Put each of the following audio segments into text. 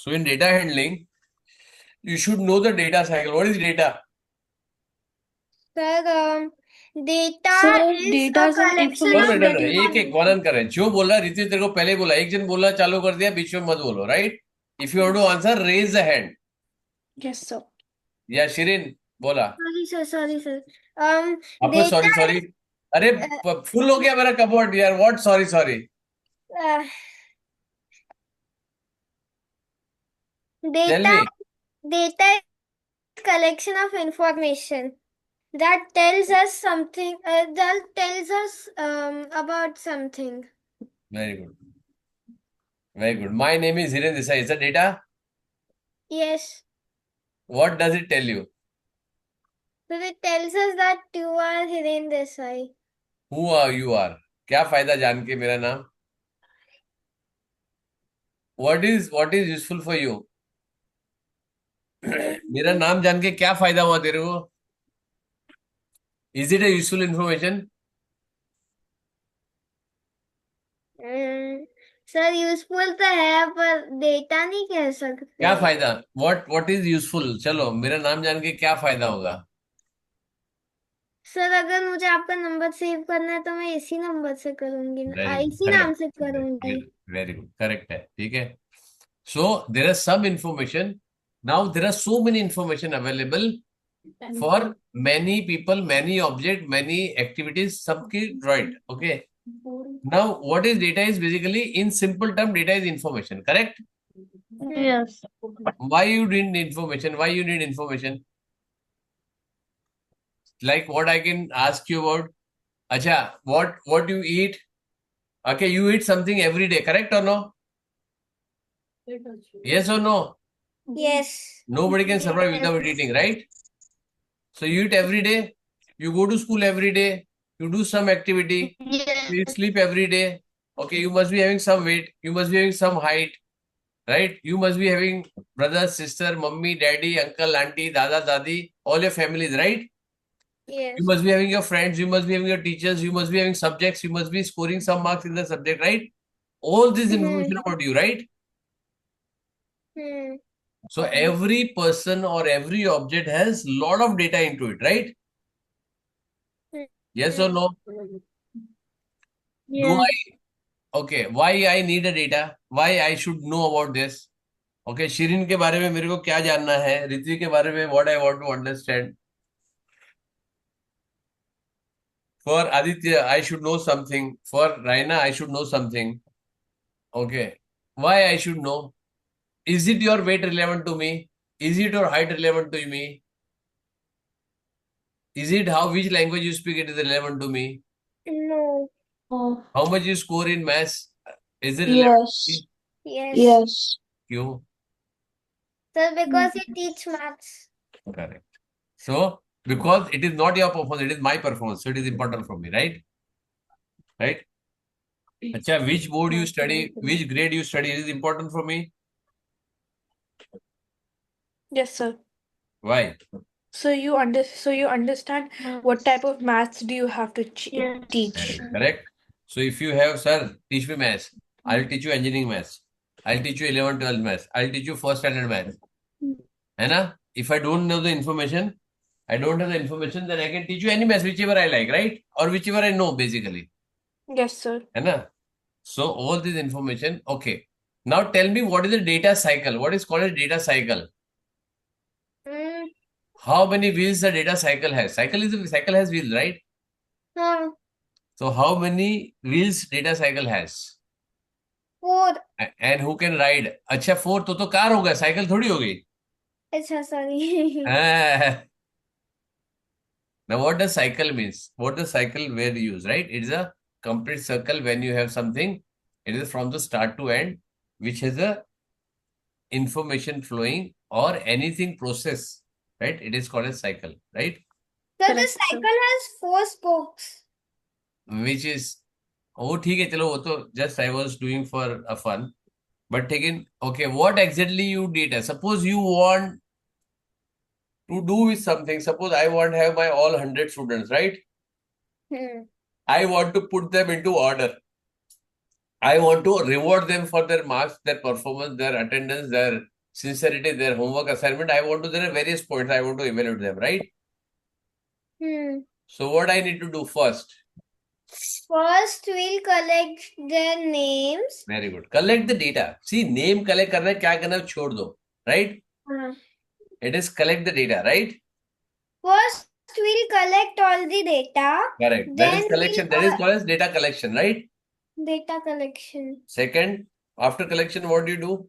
So in data handling, you should know the data cycle. What is data? Sir, data Sir, is data a is an collection one of information minute that you एक एक information. वर्णन करें जो बोल रहा है ऋतु तेरे को पहले बोला एक जन बोलना चालू कर दिया बीच में मत बोलो right if you want to answer raise the hand Yes, sir. या शिरीन बोला Sorry, sir. आपको Data सॉरी सॉरी अरे is फुल हो गया मेरा कपबोर्ड यार what sorry sorry uh, tell data. Me Data is collection of information that tells us something. That tells us about something. Very good very good my name is Hiren Desai is the data Yes. What does it tell you So it tells us that you are Hiren Desai. Who are you are क्या फायदा जान के मेरा नाम what is useful for you मेरा नाम जान के क्या फायदा हुआ तेरे को is it a useful information sir useful तो है पर डेटा नहीं कह सकते. क्या फायदा व्हाट इज यूजफुल चलो मेरा नाम जान के क्या फायदा होगा सर अगर मुझे आपका नंबर सेव करना है तो मैं इसी नंबर से करूंगी ना, वेरी गुड इसी नाम से करूंगी. करेक्ट वेरी गुड करेक्ट है ठीक है so there are some information now there are so many information available for many people many object many activities सबकी right okay now what is data is basically in simple term data is information correct Yes. why you need information why you need information like what I can ask you about acha what you eat okay you eat something every day correct or no yes or no Yes. nobody can survive without eating right so you eat every day you go to school every day you do some activity Yes. you sleep every day okay you must be having some weight you must be having some height right you must be having brother sister mummy daddy uncle auntie dada dadi all your families right Yes. you must be having your friends, you must be having your teachers, you must be having subjects, you must be scoring some marks in the subject, right? All this information about you, right? Hmm. So every person or every object has lot of data into it, right? Yes or no? Do Yes. I okay? Why I need a data? Why I should know about this? Okay, Shirin के बारे में मेरे को क्या जानना है ऋत्विक के बारे में what I want to understand for Aditya I should know something for Raina I should know something okay why I should know is it your weight relevant to me? Is it your height relevant to me? Is it how which language you speak it is relevant to me? No. Oh, How much you score in maths? Is it relevant to yes. me? Yes. Yes. क्यों? Sir, because you teach maths. Correct. So because it is not your performance, it is my performance. So it is important for me, right? Right? अच्छा, which board you study, which grade you study is important for me. Yes, sir. Why? So you understand what type of maths do you have to teach? Correct. So if you have, sir, teach me maths. I'll teach you engineering maths. I'll teach you 11, 12 maths. I'll teach you first standard maths. है ना? If I don't know the information, I don't have the information, then I can teach you any maths, whichever I like, right? Or whichever I know, basically. Yes, sir. है ना? So all this information, okay. Now tell me what is the data cycle? What is called a data cycle? Hmm. How many wheels the data cycle has? Cycle has wheels, right? No. So how many wheels data cycle has? 4. And who can ride? अच्छा 4 तो car हो गया cycle थोड़ी हो गई अच्छा, sorry. Now what does cycle means? What does cycle where use, right? It is a complete circle when you have something. It is from the start to end, which has a information flowing or anything process, right? It is called a cycle, right? So the Correct, sir. cycle has 4 spokes. Which is oh ठीक है चलो वो तो just I was doing for a fun. But again, okay, what exactly you did? Suppose you want to do with something. Suppose I want to have my all 100 students, right? Hmm. I want to put them into order. I want to reward them for their marks, their performance, their attendance, their sincerity, their homework assignment. I want to, there are various points I want to evaluate them, right? So what I need to do first? First, we'll collect their names. Very good. Collect the data. See, name collect करना है, क्या करना है छोड़ दो, right? It is collect the data, right? First, we'll collect all the data. Correct. That is Then collection. That is called as data collection, right? data collection. Second, after collection, what do you do?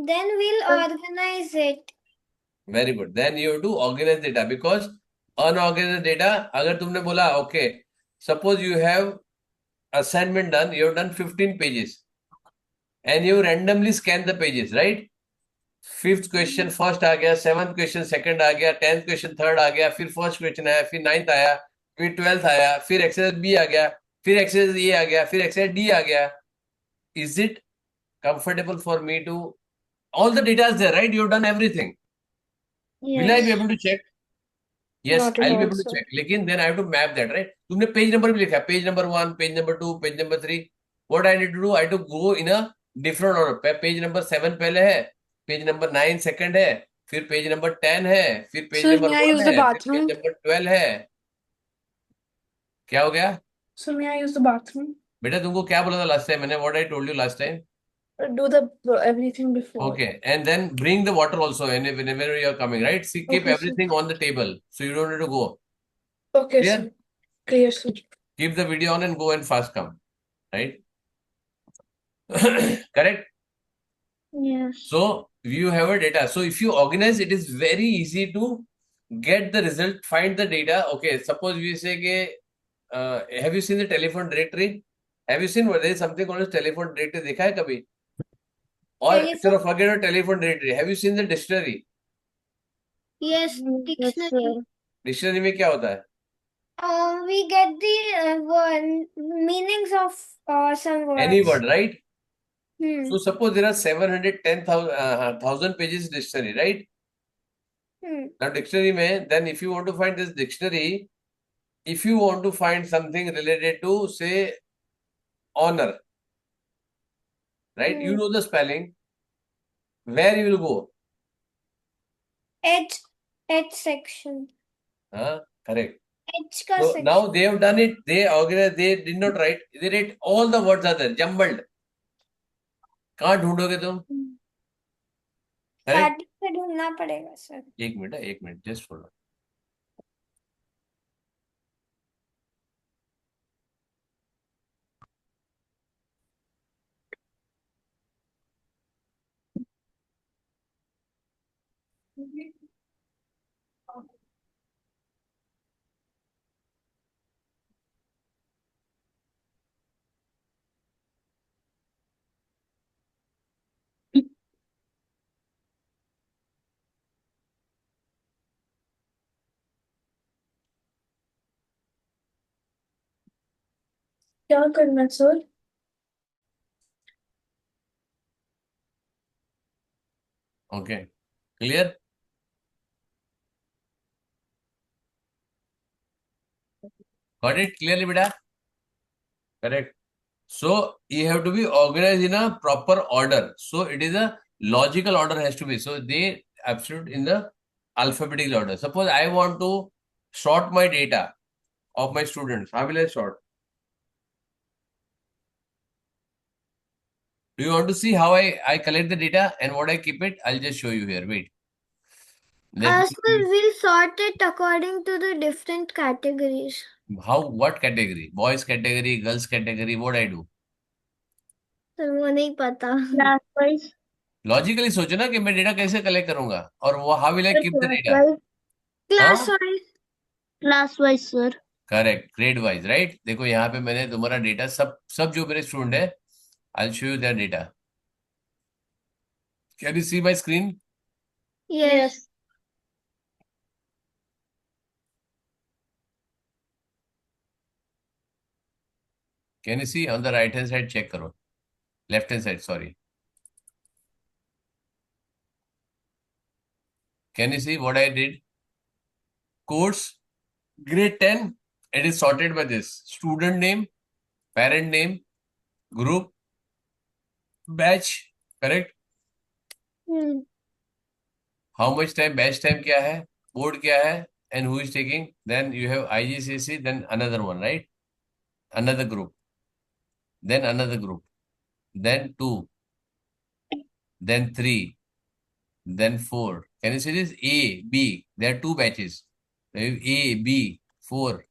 Then we'll organize it. Very good. Then you have to organize data because unorganized data, अगर तुमने बोला, okay, suppose you have assignment done, you have done 15 pages and you randomly scan the pages, right? Fifth question first आ गया, seventh question second आ गया, 10th question third आ गया, फिर first question आया, फिर 9th आया, फिर 12th आया, फिर exercise B आ गया, फिर exercise A आ गया, फिर exercise D आ गया. Is it comfortable for me to, all the data is there, right? You've done everything. Will I be able to check? Yes, Not at I'll be all, able to sir. check. लेकिन then I have to map that, right? तुमने page number भी लिखा, page number 1, page number 2, page number 3. What I need to do, I have to go in a different order. Page number 7 पहले है, page number 9 second है, फिर page number 10 है, फिर page Sir, number may I 1 use the है, फिर page bathroom? number 12 है. क्या हो गया? So may I use the bathroom? बेटा तुमको क्या बोला था last time मैंने? What I told you last time? Do the everything before. Okay, and then bring the water also whenever you are coming, right? See, keep Okay, sir. everything on the table, so you don't need to go. Okay, Clear? sir. Clear, sir. Keep the video on and go and fast come, right? Correct? Yes. So you have a data. So if you organize, it is very easy to get the result, find the data. Okay, suppose we say, have you seen the telephone directory? Have you seen what there is something called as telephone directory? देखा है कभी? Or Telephone- forget a telephone directory. Have you seen the dictionary? Yes, dictionary. Dictionary में क्या होता है? We get the meanings of some words. Any word, right? Hmm. So suppose there are 710,000 pages dictionary, right? Now dictionary में, then if you want to find this dictionary, if you want to find something related to, say, honor, right? You know the spelling. Where you will go? H section. Correct. H ka So section. now they have done it. They organized. They did not write. They write all the words are there, jumbled. कहाँ ढूंढोगे तुम? Correct? Starting से ढूंढना पड़ेगा sir. एक minute, just hold on. क्या करना है, sir? Okay. Clear? Got it clearly, beta? Correct. So you have to be organized in a proper order. So it is a logical order has to be. So they absolute in the alphabetical order. Suppose I want to sort my data of my students. How will I sort? Do you want to see how I collect the data and what I keep it? I'll just show you here. Wait. Let So me- we'll sort it according to the different categories. what category? Boys category, girls category, what I do? Sir वो नहीं पता. Class wise. Logically सोचो ना कि मैं data कैसे collect करूंगा और वो how will I keep the data? Class wise. Class wise, sir. Correct, grade wise, right? देखो यहाँ पे मैंने तुम्हारा डेटा सब जो मेरे स्टूडेंट है, I will show you their data. Can you see my screen? Yes. Can you see on the right hand side? Check करो, left hand side, sorry. Can you see what I did? Course grade 10, it is sorted by this: student name, parent name, group, batch, correct. Hmm. How much time, batch time क्या है, board क्या है, and who is taking. Then you have IGCSE, then another one, right, another group, then another group, then two, then three, then four. Can you see this? A, B. There are two batches. A, B, 4,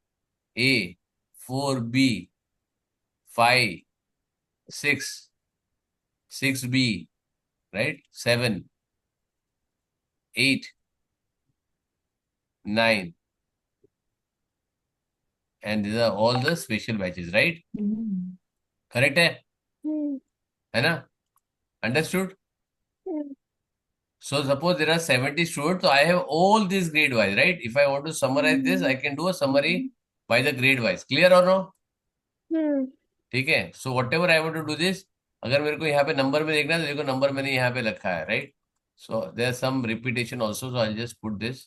A, 4B, 5, 6, 6B, right? 7, 8, 9. And these are all the special batches, right? Correct है? Hmm. है ना? Understood? Hmm. So suppose there are 70 students, so I have all these grade wise, right? If I want to summarize this, I can do a summary by the grade wise. Clear or no? Hmm. ठीक है. So whatever I want to do this, अगर मेरे को यहाँ पे number में देखना है तो देखो नंबर मैंने यहाँ पे रखा है, right. So there are some repetition also, so I just put this,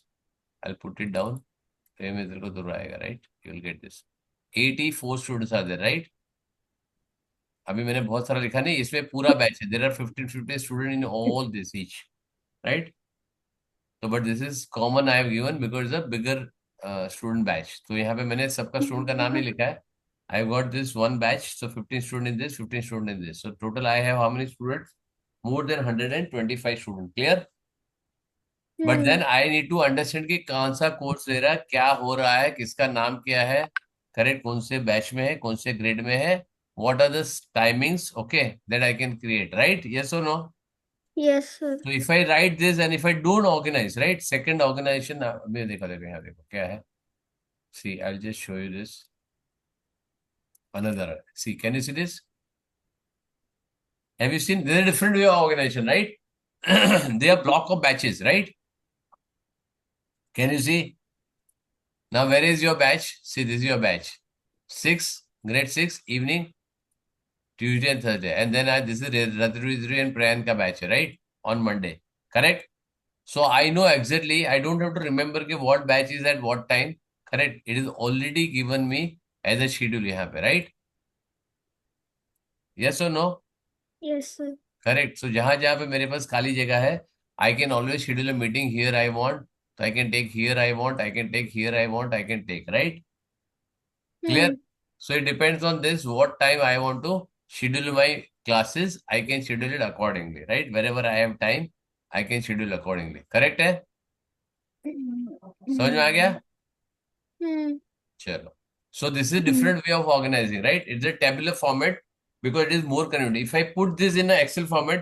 I put it down. फिर में तेरे को दूर आएगा, right, you will get this. 84 students are there, right. अभी मैंने बहुत सारा लिखा नहीं, इसमें पूरा बैच है. There are 15 student in all this each, right. तो but this is common I have given because a bigger student batch. तो यहाँ पे मैंने सबका स्टूडेंट का नाम नहीं लिखा है. I got this one batch, so 15 student in this, 15 student in this. So total I have how many students? More than 125 students. Clear? But Hmm. then I need to understand कि कौन सा course ले रहा है, क्या हो रहा है, किसका नाम क्या है, करेक्ट, कौन से बैच में है, कौन से ग्रेड में है, what are the timings, okay, that I can create, right? Yes or no? Yes, sir. So if I write this and if I don't organize, right, second organization, अभी देखो देखो यहाँ देखो क्या है. See, I'll just show you this. Another. See, can you see this? Have you seen? There's a different way of organization, right? They are block of batches, right? Can you see? Now, where is your batch? See, this is your batch. 6, grade 6, evening, Tuesday and Thursday. And then this is Radhri and Prayan batch, right? On Monday. Correct? So I know exactly, I don't have to remember what batch is at what time. Correct? It is already given me as a schedule here, right? Yes or no? Yes, sir. Correct. So जहां जहां पे मेरे पास खाली जगह है, I can always schedule a meeting here I want, तो I can take here I want, I can take here I want, I can take, right. Clear. Hmm. So it depends on this what time I want to schedule my classes, I can schedule it accordingly, right. Wherever I have time I can schedule accordingly. Correct है? समझ में आ गया? Hmm. चलो. So this is different way of organizing, right? It's a tabular format because it is more convenient. If I put this in an Excel format,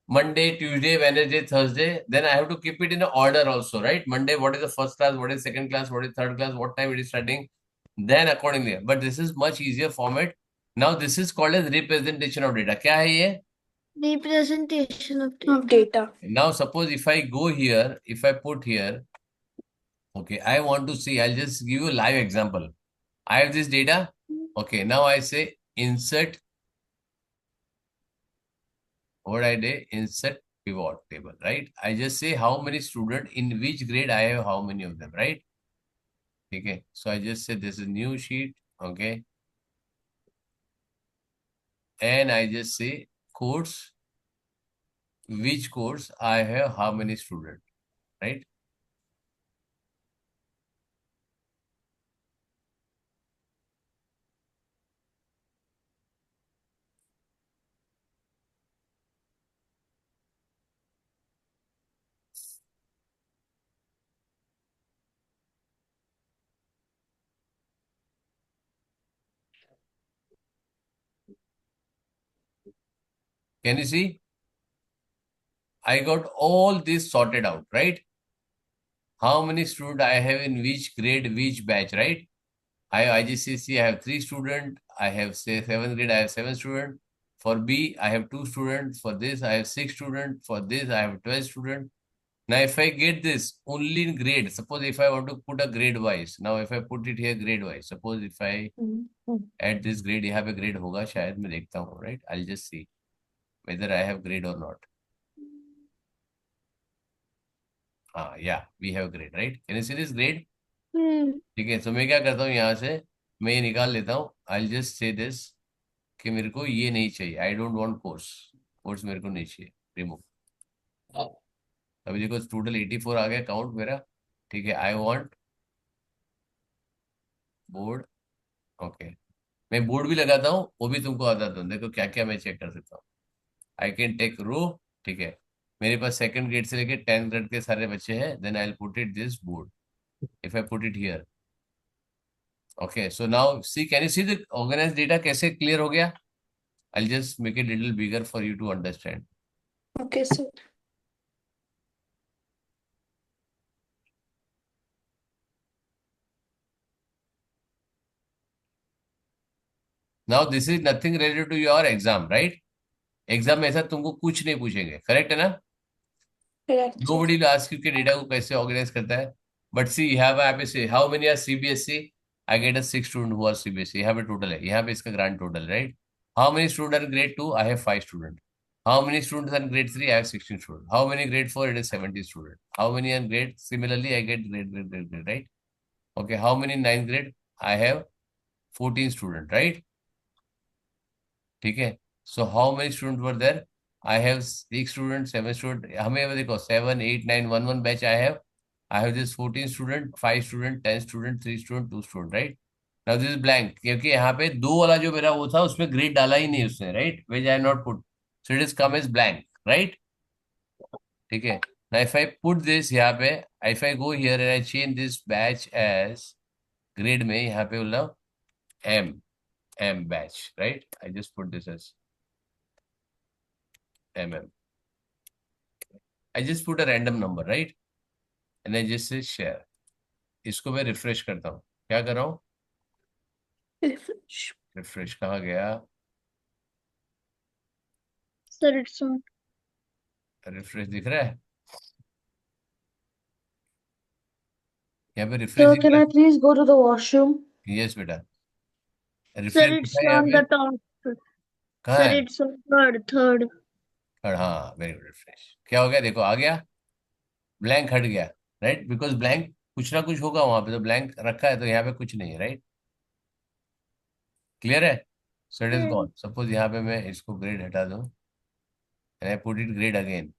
Monday, Tuesday, Wednesday, Thursday, then I have to keep it in an order also, right? Monday, what is the first class, what is second class, what is third class, what time it is starting, then accordingly. But this is much easier format. Now this is called as representation of data. क्या है ये? Representation of Of data. data. Now suppose if I go here, if I put here, okay, I want to see, I'll just give you a live example. I have this data. Okay, now I say insert, what I did, insert pivot table, right? I just say how many student in which grade I have, how many of them, right? Okay, so I just say this is new sheet, okay, and I just say course, which course I have how many student, right? Can you see? I got all this sorted out, right? How many student I have in which grade, which batch, right? I have IGCSE, I have 3 students. I have say 7th grade, I have 7 students. For B, I have 2 students. For this, I have 6 students. For this, I have 12 students. Now, if I get this only in grade, suppose if I want to put a grade wise, now if I put it here grade wise, suppose if I add this grade, यहाँ पे grade होगा शायद, मैं देखता हूँ, right? I'll just see whether I have grade or not. Yeah, we have grade, right? Can you see this grade? Hmm. ठीक है. तो मैं क्या करता हूँ, यहाँ से मैं ये निकाल लेता हूँ. I'll just say this कि मेरे को ये नहीं चाहिए, आई डोंट वांट कोर्स. कोर्स मेरे को नहीं चाहिए, रिमूव। अभी देखो टोटल 84 आ गया काउंट मेरा, ठीक है। I want board, okay. मैं बोर्ड भी लगाता हूँ, वो भी तुमको बताता हूँ, देखो क्या क्या मैं चेक कर सकता हूँ। आई कैन टेक रो, ठीक है। मेरे पास सेकंड ग्रेड से लेके 10th ग्रेड के सारे बच्चे हैं, then I will put it this board, if I put it here, okay. So now see, can you see the organise data कैसे क्लियर हो गया? I just make it little bigger for you to understand. Okay, sir. Now this is nothing related to your exam, right? Exam में ऐसा तुमको कुछ नहीं पूछेंगे, correct है ना? Correct, sir. Nobody will ask you कि डेटा को कैसे ऑर्गेनाइज करता है। बट सी यहाँ पे, यहाँ पे से how many are CBSE? I get a 6 student who are CBSE, यहाँ पे टोटल है, यहाँ पे इसका grand total, right? How many student are grade 2? I have 5 student. How many students are grade 3? I have 16 student. How many grade 4? It is 70 student. How many are grade similarly? I get grade grade grade grade, right? Okay, how many 9th grade? I have 14 student, right? ठीक है। So how many student were there? I have 6 student, 7 student, हमें देखो 7 8 9 1 1 batch I have this 14 student, 5 student, 10 student, 3 student, 2 student, right? Now this is blank, क्योंकि यहाँ पे 2 वाला जो मेरा वो था उसमें ग्रेड डाला ही नहीं उसने, right? Which I not put, so it is come as blank, right? ठीक है। Now if I put this यहाँ पे, if I go here and I change this batch as grade में, यहाँ पे बोला M, M batch, right? I just put this as M, I just put a random number, right? And I just say share. इसको मैं refresh करता हूँ, क्या कर रहा हूँ? Refresh. रिफ्रेश कहाँ गया? Sir, it's on. रिफ्रेश दिख रहा है? यहाँ पे रिफ्रेश Sir, दिख can रहा I please go to the washroom? है? यस बेटा, Sir, रिफ्रेश दिखा it's है यहाँ on पे? the top. कहाँ Sir, है? it's on third. और हाँ, वेरी गुड, रिफ्रेश क्या हो गया देखो, आ गया, ब्लैंक हट गया, राइट? बिकॉज ब्लैंक कुछ ना कुछ होगा वहां पे, तो ब्लैंक रखा है तो यहाँ पे कुछ नहीं है, राइट? क्लियर है? So it is Hmm. Gone. Suppose यहाँ पे मैं इसको ग्रेड हटा दूं and I put it grade again,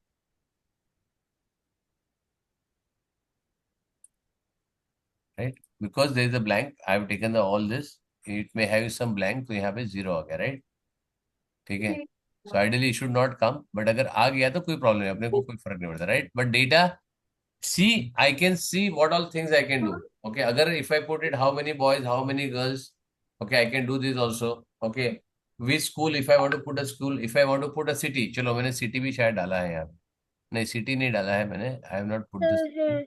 right? Because there is a blank, I have taken the all this, it may have some blank, तो यहाँ पे 0 आ गया, राइट? ठीक है। So ideally should not come, but अगर आ गया तो कोई प्रॉब्लम नहीं, अपने को कोई फर्क नहीं पड़ता, right? But data, see, I can see what all things I can do, okay. अगर if I put it how many boys, how many girls, okay, I can do this also, okay. Which school, if I want to put a school, if I want to put a city, चलो मैंने city भी शायद डाला है यहाँ पे, नहीं city नहीं डाला है मैंने, I have not put this. Sir, here.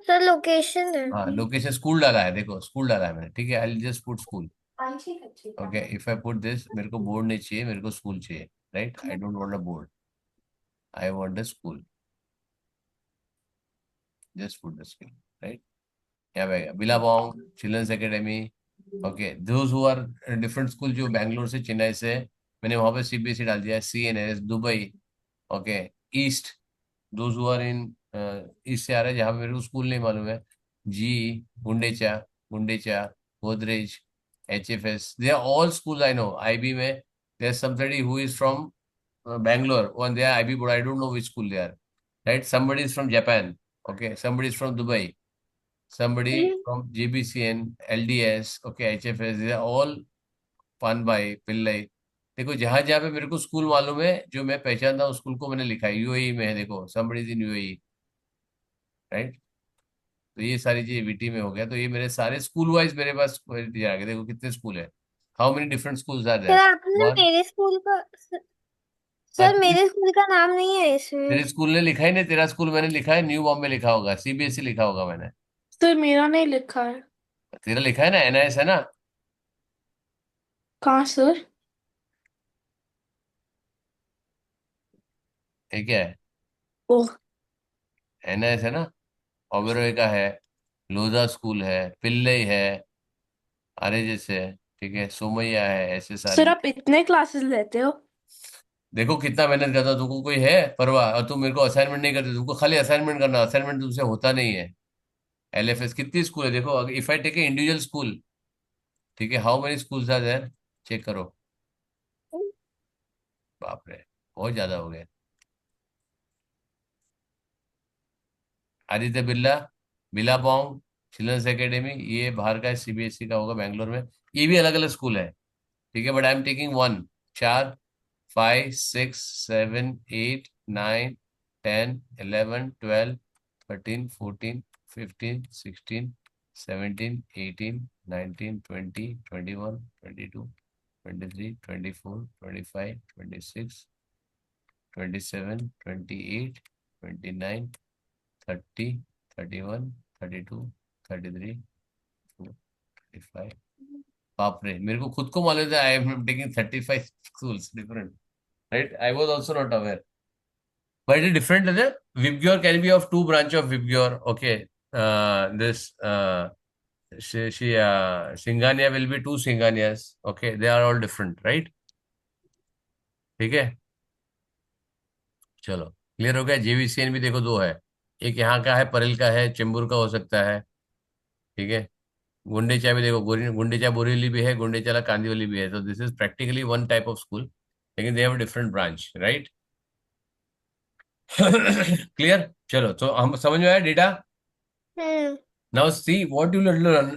Sir, location है. हाँ, लोकेशन स्कूल डाला है, देखो स्कूल डाला है मैंने, ठीक है। I just put school, okay. If I put this, मेरे को बोर्ड नहीं चाहिए, मेरे को स्कूल चाहिए, right? I don't want a board, I want a school, just put the school, right? यहाँ पे Billabong children's academy, okay. Those who are different school, जो बैंगलोर से, चेन्नई से, मैंने वहां पे सीबीएसई डाल दिया, CNS Dubai, okay. East, those who are in east से आ रहे हैं, जहाँ पे मेरे को स्कूल नहीं मालूम है, जी, Gundecha, Gundecha, Godrej, HFS, they are all school I know. IB में there somebody who is from Bangalore, one they are IB board, I don't know which school they are, right? Somebody is from Japan, okay, somebody is from Dubai, somebody from JBCN, LDS, okay, HFS, they are all fun by Pillai। देखो जहां जहां पे मेरे को school मालूम है, जो मैं पहचानता हूँ, स्कूल को मैंने लिखा है। यूएई में है, देखो somebody is in UAE, right? तो ये सारी चीजें VT में हो गया, तो ये मेरे सारे स्कूल वाइज मेरे पास query आ गया, देखो कितने स्कूल है, how many different schools are sir, there. आपने वन, मेरे स्कूल का सर, मेरे स्कूल का नाम नहीं है इसमें. तेरे स्कूल ने लिखा ही नहीं, तेरा स्कूल मैंने लिखा है, न्यू बॉम्बे लिखा होगा, CBSE लिखा होगा मैंने। सर मेरा नहीं लिखा है। तेरा लिखा है ना, NIS है ना? कहाँ सर? ये क्या है? ओह, NIS है ना? ओबेरॉय का है, लोधा स्कूल है, पिल्लई है, आरे जैसे, ठीक है, सोमैया है, ऐसे सर सारी। आप इतने क्लासेस लेते हो? देखो कितना मेहनत करता हूं, तुमको कोई है परवाह? और तुम मेरे को असाइनमेंट नहीं करते, तुमको खाली असाइनमेंट करना, असाइनमेंट तुमसे होता नहीं है। LFS कितनी स्कूल है देखो, if I take a individual school, ठीक है, how many schools are there, check करो, बाप रे, बहुत ज्यादा हो गया। Aditya Birla, Billabong, children's academy, ये बाहर का है, सीबीएसई का होगा बैंगलोर में। ये भी अलग अलग स्कूल है, ठीक है, but I am taking one. 4, 5, 6, 7, 8, 9, 10, 11, 12, 13, 14, 15, 16, 17, 18, 19, 20, 21, 22, 23, 24, 25, 26, 27, 28, 29, 30, 31, 32, 33, 35। बाप रे, मेरे को खुद को मालूम था I am taking 35 schools different, right? I was also not aware. But it is different, is it? Vibgyor can be of two branch of Vibgyor. Okay. This Singhania will be two Singhanias. Okay, they are all different, right? ठीक है, चलो clear हो गया। जेवीसीएन भी देखो दो है, एक यहाँ का है, परेल का है, चेंबूर का हो सकता है, ठीक है। गुंडेचा भी देखो, गुंडेचा बोरीवली भी है, गुंडेचाला कांदिवली भी है, तो this is practically one type of school, लेकिन they have different branch, right. Clear, चलो तो हम समझ में आया data. Hmm. Now see what you will learn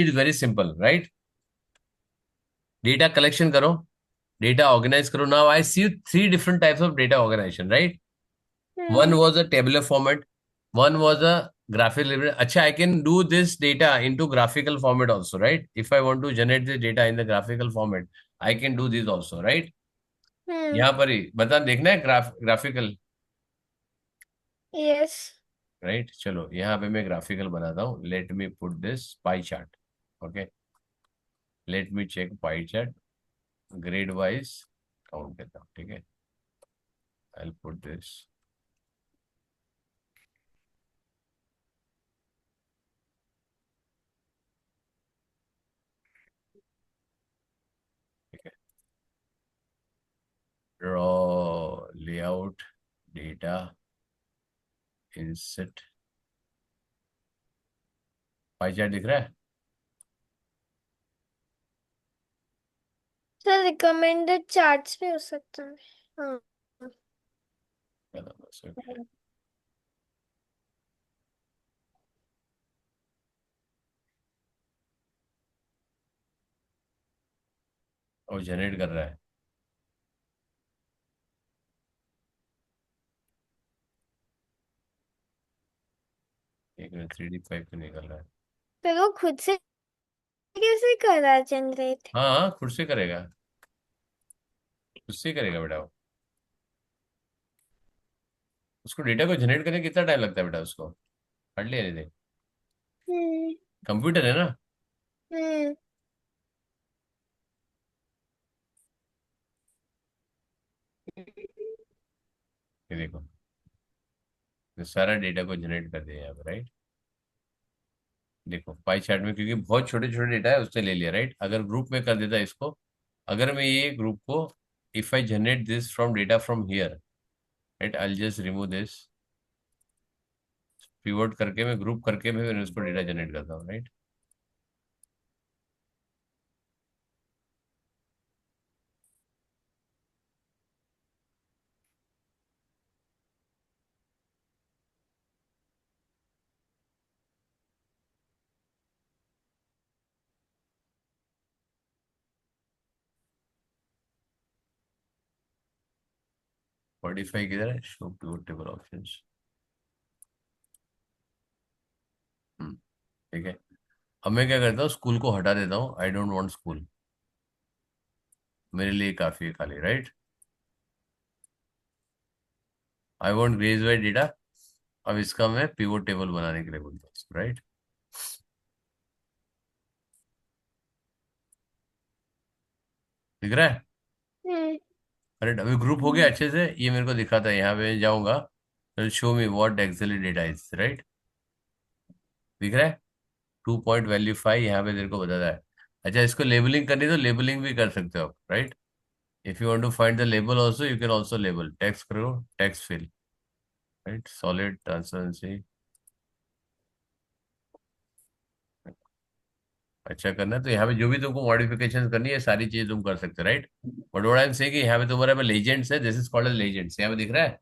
is very simple, right? Data collection करो, data organize करो. Now I see three different types of data organization, right? One Hmm. was a tabular format, one was a graphical. अच्छा, I can do this data into graphical format also, right? If I want to generate the data in the graphical format, I can do this also, right? Hmm. यहाँ पर ही बता, देखना है graphical, Yes. Right. चलो यहाँ पे मैं graphical बनाता हूँ। Let me put this pie chart, okay. Let me check pie chart, grade wise count करता हूँ, ठीक है। आई विल पुट दिस, ठीक है। Draw layout, data, insert, pie chart दिख रहा है। सर recommended charts भी हो सकता है। हाँ। चलो बस, okay। और जनरेट कर रहा है, एक मिनट, 3D5 पे निकल रहा है। फिर वो खुद से कैसे कर रहा है जनरेट? हाँ हाँ, खुद से करेगा, खुद से करेगा बेटा वो। उसको डेटा को जनरेट करने कितना टाइम लगता है बेटा उसको? Hardly anything. हम्म। कंप्यूटर है ना। हम्म। ये देखो, ये सारा डेटा को जनरेट कर दिया यहाँ पे, राइट। देखो पाई चार्ट में, क्योंकि बहुत छोटे छोटे डेटा है, उसने ले लिया, राइट। अगर ग्रुप में कर देता है इसको, अगर मैं ये ग्रुप को, if I generate this from data from here, right, I just remove this, pivot करके मैं ग्रुप करके मैं फिर उसको डेटा जनरेट करता हूँ, राइट। मॉडिफाई किधर है, शो पिवोट टेबल ऑप्शंस, ठीक है। अब मैं क्या करता हूँ, स्कूल को हटा देता हूँ, आई डोंट वांट स्कूल, मेरे लिए काफी है खाली, right. I want grade wise data. अब इसका मैं पिवोट टेबल बनाने के लिए बोलता हूँ, राइट। दिख रहा है, हम्म। राइट। अभी ग्रुप हो गया अच्छे से, ये मेरे को दिखाता है, यहाँ पे जाऊंगा, show me what actually data is, right. दिख रहा है, 2.5 यहाँ पे तेरे को बताता है। अच्छा, इसको लेबलिंग करनी तो लेबलिंग भी कर सकते हो आप, right. If you want to find the label also, you can also label, text करो, text fill, right, solid transparency, अच्छा करना है तो यहाँ पे जो भी तुमको मॉडिफिकेशन करनी है सारी चीजें तुम कर सकते हो, right. But what I am saying कि यहाँ पे तुम्हारे पे लेजेंड्स है, this is called as legends, यहाँ पे दिख रहा है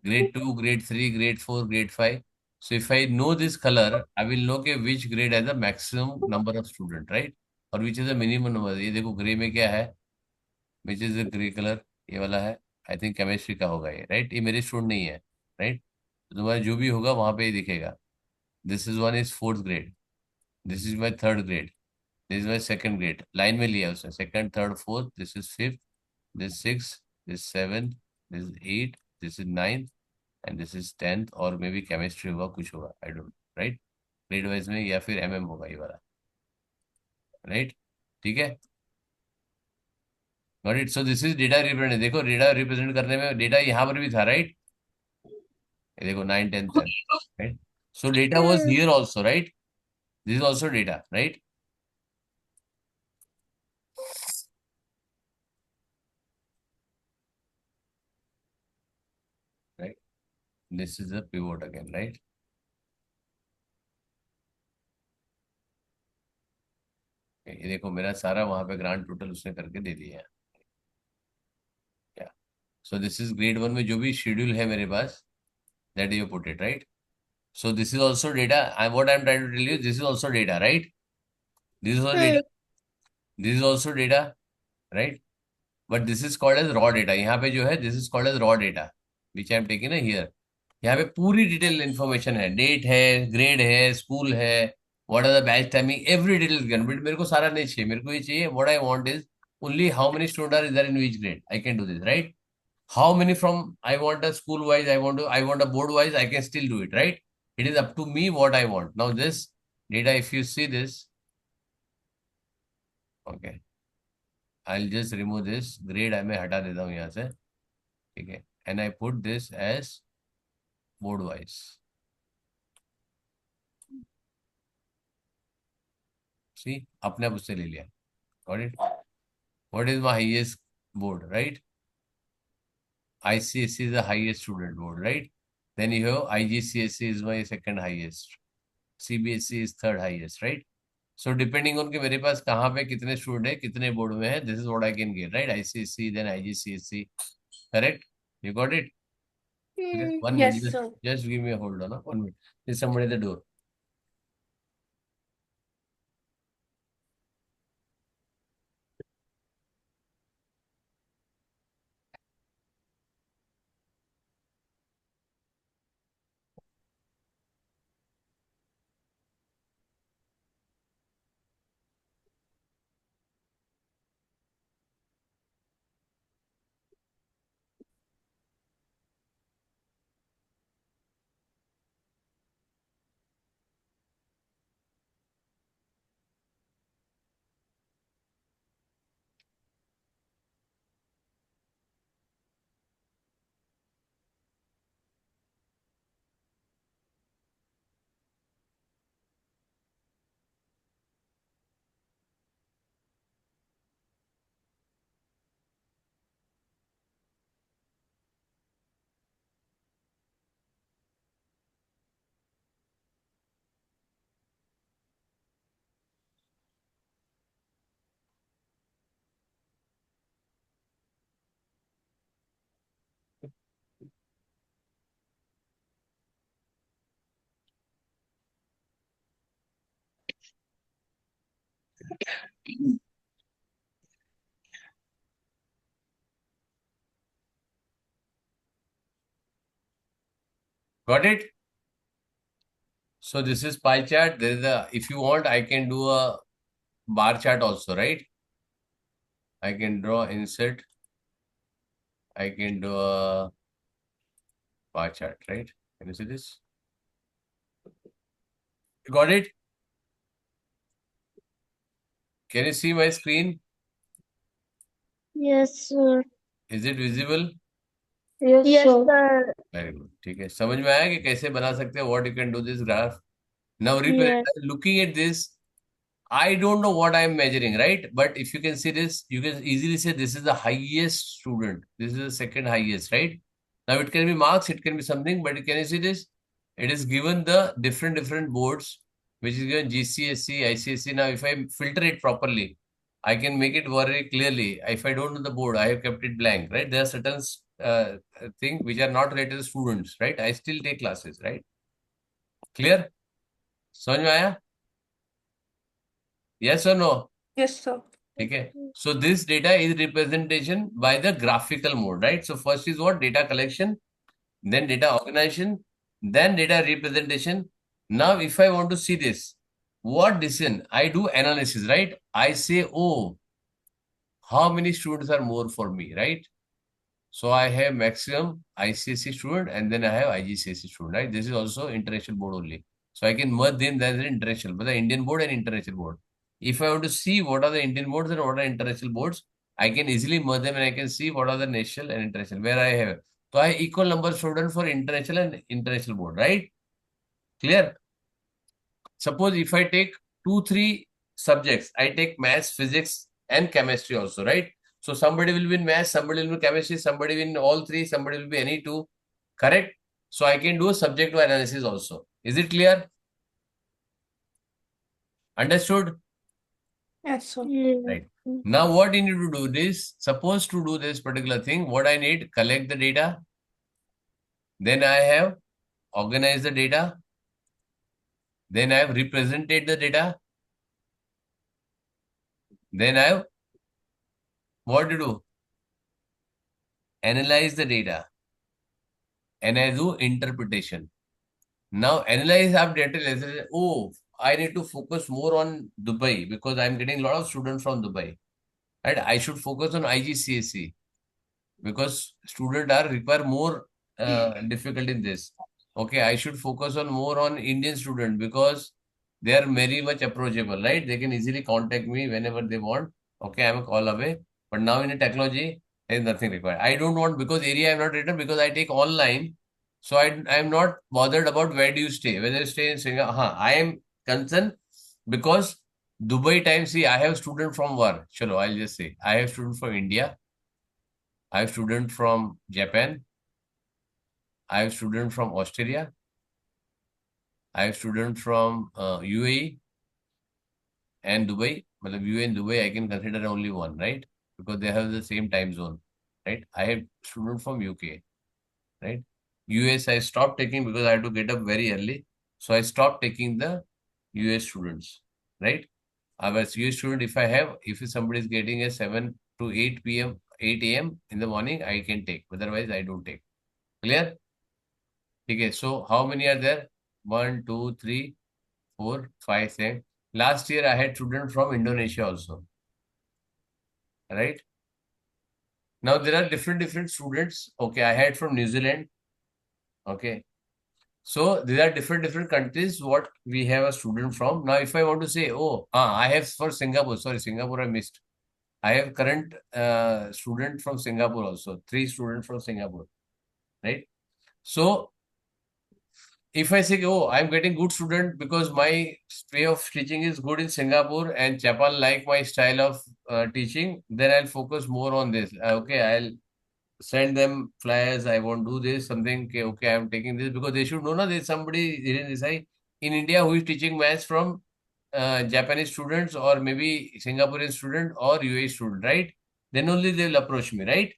grade 2, grade 3, grade 4, grade 5. So if I know this color, I will know कि which grade has the maximum number of student, right? और which is the minimum number. ये देखो grey में क्या है, which is the grey color, ये वाला है, आई थिंक केमिस्ट्री का होगा ये, राइट। ये मेरे स्टूडेंट नहीं है, राइट। तो तुम्हारा जो भी होगा वहां पे ये दिखेगा। This is one is fourth grade, this is my third grade, this is my second grade, line में लिया उसने, second third fourth, this is fifth, this six, this seven, this is eight, this is ninth and this is tenth, और may be chemistry होगा, कुछ होगा, I don't, right. Grade wise में या फिर होगा ये वाला, राइट। ठीक है, got it. So this is data represent, देखो डेटा रिप्रेजेंट करने में डेटा यहाँ पर भी था, राइट। ये देखो 9, 10, 10, right. So data was Hmm. Here also, right. This is also data, right. Right, this is the pivot again, right. ये देखो मेरा सारा वहां पे ग्रांड टोटल उसने करके दे दिया है, क्या। सो दिस इज ग्रेड 1 में जो भी शेड्यूल है मेरे पास, that you put it, right. So this is also data. What I'm trying to tell you, this is also data, right? This is also data. Hmm. This is also data, right? But this is called as raw data. यहाँ पे जो है, this is called as raw data, which I am taking here. यहाँ पे पूरी detail information है, date है, grade है, स्कूल है, what are the batch timing, every detail given. But मेरे को सारा नहीं चाहिए, मेरे को ये चाहिए, what I want is only how many student are there in which grade, I can do this, right. How many from I want a school wise, I want a board wise, I can still do it, right? It is up to me what I want. Now this data, if you see this, okay, I'll just remove this grade, मैं हटा देता हूँ यहाँ से, ठीक है, and I put this as board wise. See, अपने आप उससे ले लिया, got it? What is my highest board, right? ICSE is the highest student board, right? Then you have IGCSE is my second highest, CBSE is third highest, right? So depending on कि मेरे पास कहाँ पे कितने student है, कितने board में है, this is what I can get, right. ICSC then IGCSC, correct, you got it. Hmm. One Yes, minute, sir. Just give me hold on, 1 minute, is somebody at the door. Got it. So this is pie chart, there is a, if you want I can do a bar chart also, right. I can draw insert, I can do a bar chart, right. Can you see this, got it. Can you see my screen, Yes, sir. Is it visible? Yes, sir. Very good, ठीक है, समझ में आया कि कैसे बना सकते हैं, what you can do this graph. Now Yes. looking at this, I don't know what I am measuring, right? But if you can see this, you can easily say this is the highest student, this is the second highest, right? Now it can be marks, it can be something, but can you see this? It is given the different boards, which is given GCSE, ICSE. Now, if I filter it properly, I can make it very clearly. If I don't know the board, I have kept it blank, right? There are certain things which are not related to students, right? I still take classes, right? Clear? समझ में आया? Yes or no? Yes, sir. Okay. So this data is representation by the graphical mode, right? So first is what? Data collection, then data organization, then data representation. Now, if I want to see this, what decision? I do analysis, right? I say, oh, how many students are more for me, right? So I have maximum ICSE student and then I have IGCSE student, right? This is also international board only. So I can merge them as an international, but the Indian board and international board. If I want to see what are the Indian boards and what are international boards, I can easily merge them and I can see what are the national and international, where I have. So I have equal number of students for international and international board, right? Clear? Suppose if I take 2, 3 subjects, I take maths, physics, and chemistry also, right? So somebody will be in maths, somebody will be in chemistry, somebody will be in all three, somebody will be any two, correct? So I can do a subject analysis also. Is it clear? Understood? Yes, sir. Right. Now what you need to do this, suppose to do this particular thing, what I need, collect the data. Then I have organized the data. Then I have represented the data. Then I have what to do? Analyze the data. And I do interpretation. Now analyze our data. Let's say, oh, I need to focus more on Dubai because I'm getting a lot of students from Dubai. Right? I should focus on IGCSE because students are require more difficult in this. Okay, I should focus on more on Indian student because they are very much approachable, right? They can easily contact me whenever they want. Okay, I'm a call away. But now in the technology, there is nothing required. I don't want because area I have not written because I take online. So I am not bothered about where do you stay, whether you stay in Singapore. I am concerned because Dubai time, see, I have student from where? Chalo, I'll just say. I have student from India. I have student from Japan. I have student from Australia. I have student from UAE and Dubai. But UAE and Dubai, I can consider only one, right? Because they have the same time zone, right? I have student from UK, right? US, I stopped taking because I had to get up very early. So I stopped taking the US students, right? As US student, if somebody is getting a 7 to 8 p.m., 8 a.m. in the morning, I can take. Otherwise, I don't take. Clear? Okay, so how many are there? 1, 2, 3, 4, 5, 6. Last year, I had students from Indonesia also, right? Now, there are different students. Okay, I had from New Zealand. Okay. So, these are different countries what we have a student from. Now, if I want to say, oh, I have for Singapore. Sorry, Singapore I missed. I have current student from Singapore also. 3 students from Singapore, right? So, if I say, oh, I'm getting good student because my way of teaching is good in Singapore and Japan like my style of teaching, then I'll focus more on this. Okay, I'll send them flyers. I won't do this, something. Okay, I'm taking this because they should know that there's somebody in India who is teaching maths from Japanese students or maybe Singaporean student or UAE student, right? Then only they will approach me, right?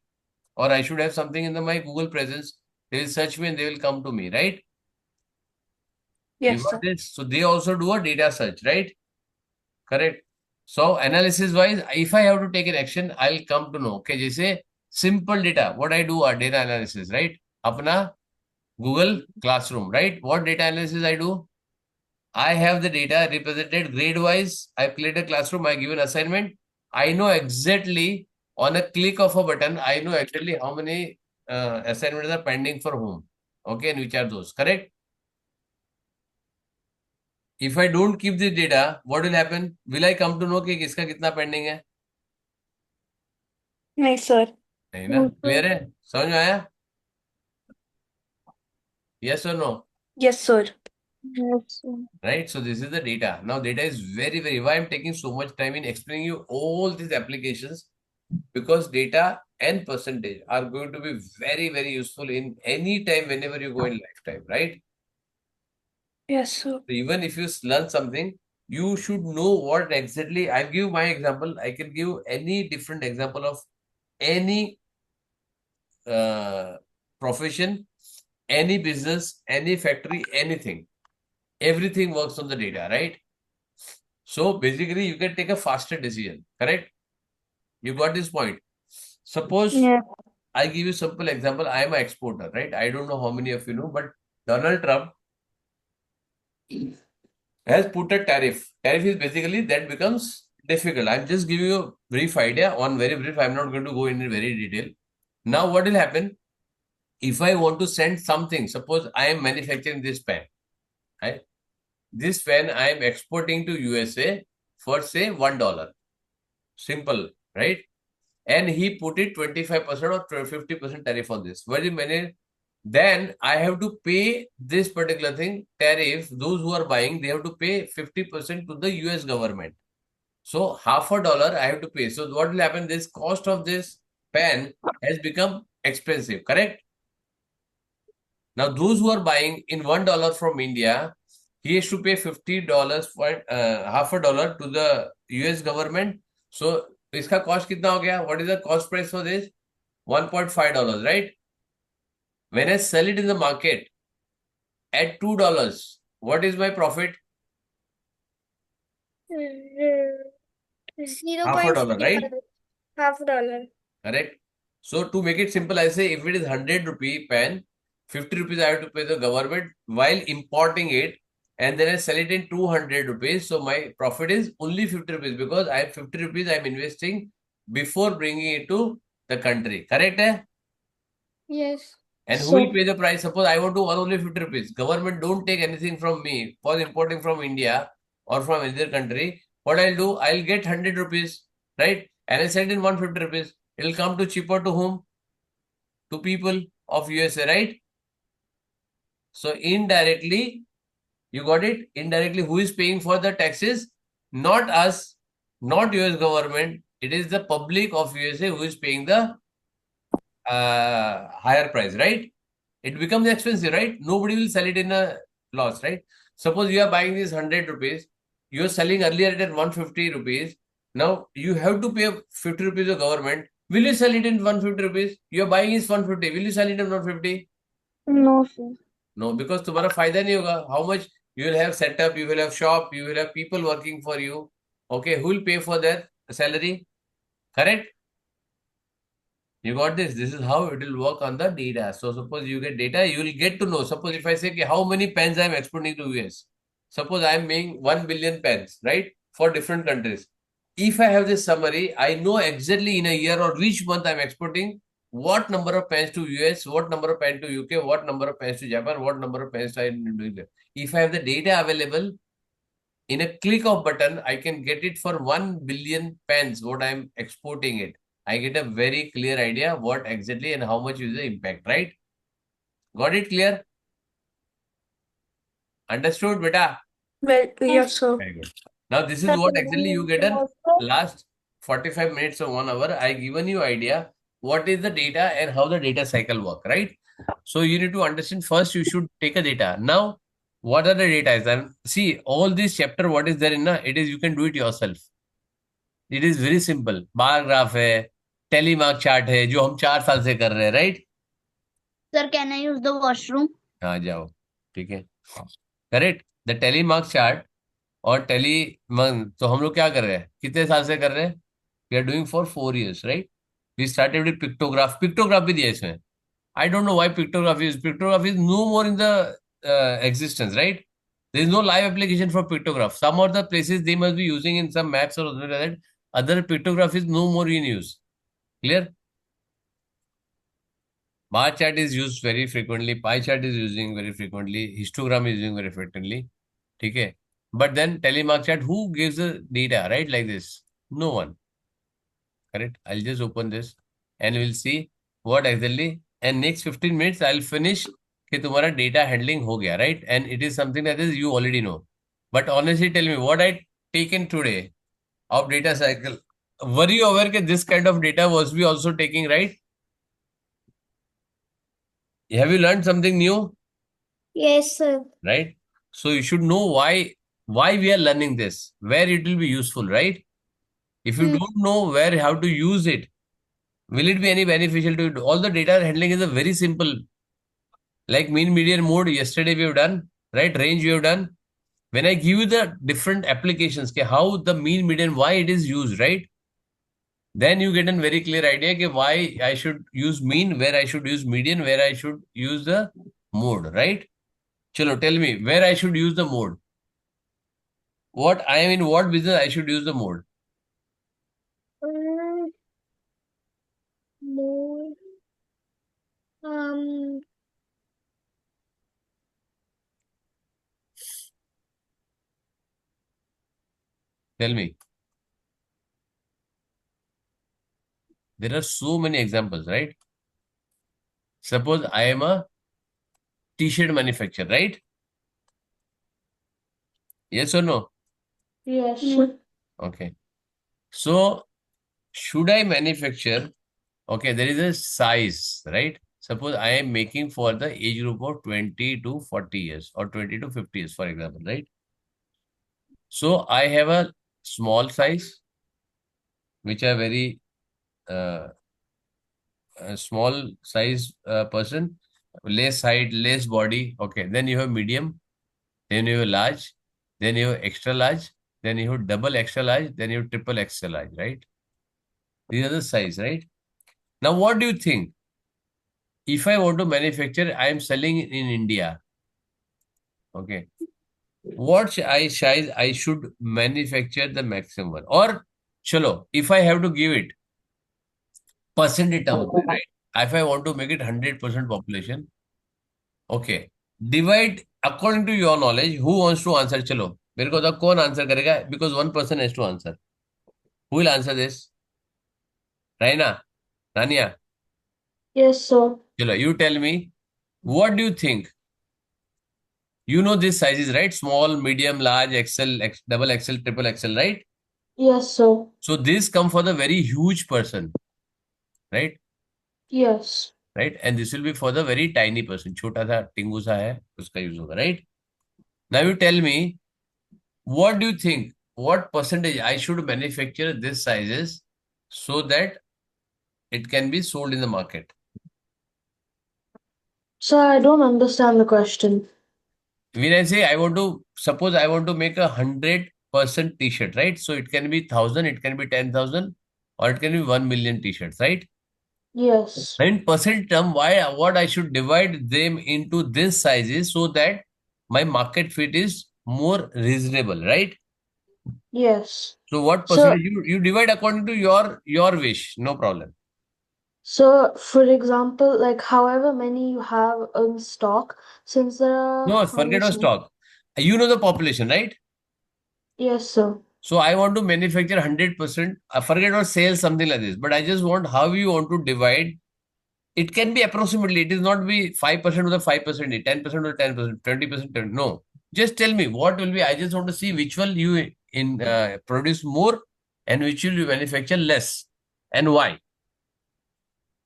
Or I should have something in my Google presence. They will search me and they will come to me, right? You Yes, got sir. this? So they also do a data search, right? Correct. So analysis wise, if I have to take an action, I'll come to know. Okay, जैसे simple data, what I do are data analysis, right? अपना Google Classroom, right? What data analysis I do? I have the data represented grade wise. I create a classroom. I give an assignment. I know exactly on a click of a button. I know exactly how many assignments are pending for whom. Okay, and which are those? Correct. If I don't keep this data, what will happen? Will I come to know कि किसका कितना pending है? नहीं, sir. नहीं ना? Clear है? समझ में आया? Yes or no? Yes, sir. Yes. Right? So this is the data. Now data is very, why I'm taking so much time in explaining you all these applications, because data and percentage are going to be very useful in any time whenever you go in lifetime, right? Yes, sir. So even if you learn something, you should know what exactly. I'll give my example. I can give any different example of any profession, any business, any factory, anything. Everything works on the data, right? So basically, you can take a faster decision, correct? You got this point. Suppose Yeah. I give you simple example. I am an exporter, right? I don't know how many of you know, but Donald Trump has put a tariff. Tariff is basically that becomes difficult. I'm just giving you a brief idea on very brief. I'm not going to go in very detail. Now, what will happen if I want to send something? Suppose I am manufacturing this pen, right? This pen I am exporting to USA for say $1. Simple, right? And he put it 25% or 50% tariff on this. Very many. Then I have to pay this particular thing tariff. Those who are buying, they have to pay 50% to the US government. So $0.50 I have to pay. So what will happen? This cost of this pen has become expensive, correct? Now those who are buying in $1 from India, he has to pay $50 for $0.50 to the US government. So इसका cost कितना हो गया? What is the cost price for this? $1.5, right? When I sell it in the market at $2, what is my profit? $0.50, right? $0.50. Correct. So to make it simple, I say if it is 100 rupee pen, 50 rupees I have to pay the government while importing it, and then I sell it in 200 rupees. So my profit is only 50 rupees because I have 50 rupees I'm investing before bringing it to the country. Correct? Eh? Yes. And who So, will pay the price? Suppose I want to earn only 50 rupees. Government don't take anything from me for importing from India or from another country. What I'll do, I'll get 100 rupees, right? And I send in 150 rupees. It'll come to cheaper to whom? To people of USA, right? So indirectly, you got it? Indirectly, who is paying for the taxes? Not us, not US government. It is the public of USA who is paying the higher price, right? It becomes expensive, right? Nobody will sell it in a loss, right? Suppose you are buying this 100 rupees, you are selling earlier at 150 rupees. Now you have to pay 50 rupees to government. Will you sell it in 150 rupees? You are buying is 150. Will you sell it in 150? no, sir. No, because तुम्हारा फायदा नहीं होगा. How much you will have setup, you will have shop, you will have people working for you. Okay, who will pay for their salary? Correct? You got this. This is how it will work on the data. So suppose you get data, you will get to know. Suppose if I say okay, how many pens I am exporting to US. Suppose I am making 1 billion pens, right? For different countries. If I have this summary, I know exactly in a year or which month I am exporting what number of pens to US, what number of pens to UK, what number of pens to Japan, what number of pens I am doing there. If I have the data available, in a click of button, I can get it for 1 billion pens, what I am exporting it. I get a very clear idea what exactly and how much is the impact, right? Got it clear? Understood, beta? Well, yes, sir. Very good. Now, this is what exactly you get in last 45 minutes or 1 hour. I given you idea what is the data and how the data cycle work, right? So you need to understand first you should take a data. Now, what are the data? And see, all this chapter, what is there in it is you can do it yourself. It is very simple. Bar graph है, टेलीमार्क chart है जो हम 4 साल से कर रहे हैं, right? Sir, can I use the washroom? हाँ जाओ, ठीक है, करेक्ट. द टेलीमार्क चार्ट और टेली तो हम लोग क्या कर रहे हैं, कितने साल से कर रहे हैं? We are doing for 4 years, right? We started with pictograph. Pictograph भी दिया इसमें. I don't know why pictograph is no more in the existence, right? There is no live application for pictograph. Some of the places they must be using in some maps or something like that. Other pictograph is no more in use. Clear? Bar chart is used very frequently. Pie chart is using very frequently. Histogram is using very frequently. Okay. But then telemark chart, who gives the data, right? Like this? No one. Correct? I'll just open this and we'll see what exactly. And next 15 minutes, I'll finish कि तुम्हारा data handling हो गया, right? And it is something that is you already know. But honestly, tell me what I taken today of data cycle. Were you aware that this kind of data was we also taking, right? Have you learned something new, Yes, sir. right? So you should know why we are learning this, where it will be useful, right? If you Hmm. don't know where how to use it, will it be any beneficial to you? All the data handling is a very simple, like mean, median, mode. Yesterday we have done, right? Range we have done. When I give you the different applications, okay, how the mean, median, why it is used, right? Then you get a very clear idea okay, why I should use mean, where I should use median, where I should use the mode, right? Chalo, tell me where I should use the mode. What I am in what business I should use the mode. Mm, more. Um. Tell me. There are so many examples, right? Suppose I am a t-shirt manufacturer, right? Yes or no? Yes. Okay. So should I manufacture? Okay, there is a size, right? Suppose I am making for the age group of 20 to 40 years or 20 to 50 years, for example, right? So I have a small size, which are very uh, a small size person, less height, less body. Okay, then you have medium, then you have large, then you have extra large, then you have double extra large, then you have triple extra large, right? These are the size, right? Now, what do you think? If I want to manufacture, I am selling in India. Okay. What size I should manufacture the maximum one? Or, chalo, if I have to give it percentage terms, right? If I want to make it 100% population, okay. Divide according to your knowledge. Who wants to answer? चलो मेरे को तो कौन answer करेगा because one person has to answer. Who will answer this? Raina, Rania. Yes, sir. चलो you tell me. What do you think? You know these sizes, right? Small, medium, large, XL, double XL, triple XL, right? Yes, sir. So these come for the very huge person, right? Yes. Right? And this will be for the very tiny person. छोटा सा टिंगू सा है उसका use होगा, right? Now you tell me. What do you think? What percentage I should manufacture this sizes so that it can be sold in the market? Sir, I don't understand the question. When I say I want to, suppose I want to make 100% t-shirt, right? So it can be 1,000, it can be 10,000, or it can be 1 million t-shirts, right? Yes. In percent term, what I should divide them into this sizes so that my market fit is more reasonable, right? Yes. So what So, percentage you divide according to your wish, no problem. so for example, like however many you have in stock, since there are No, how many forget of so stock. You know the population, right? yes, sir. So I want to manufacture 100%. Forget about sales, something like this. But I just want how you want to divide. It can be approximately. It is not be 5% with the 5%, 10% with 10%, 20%. No. Just tell me what will be. I just want to see which one you produce more and which will you manufacture less and why.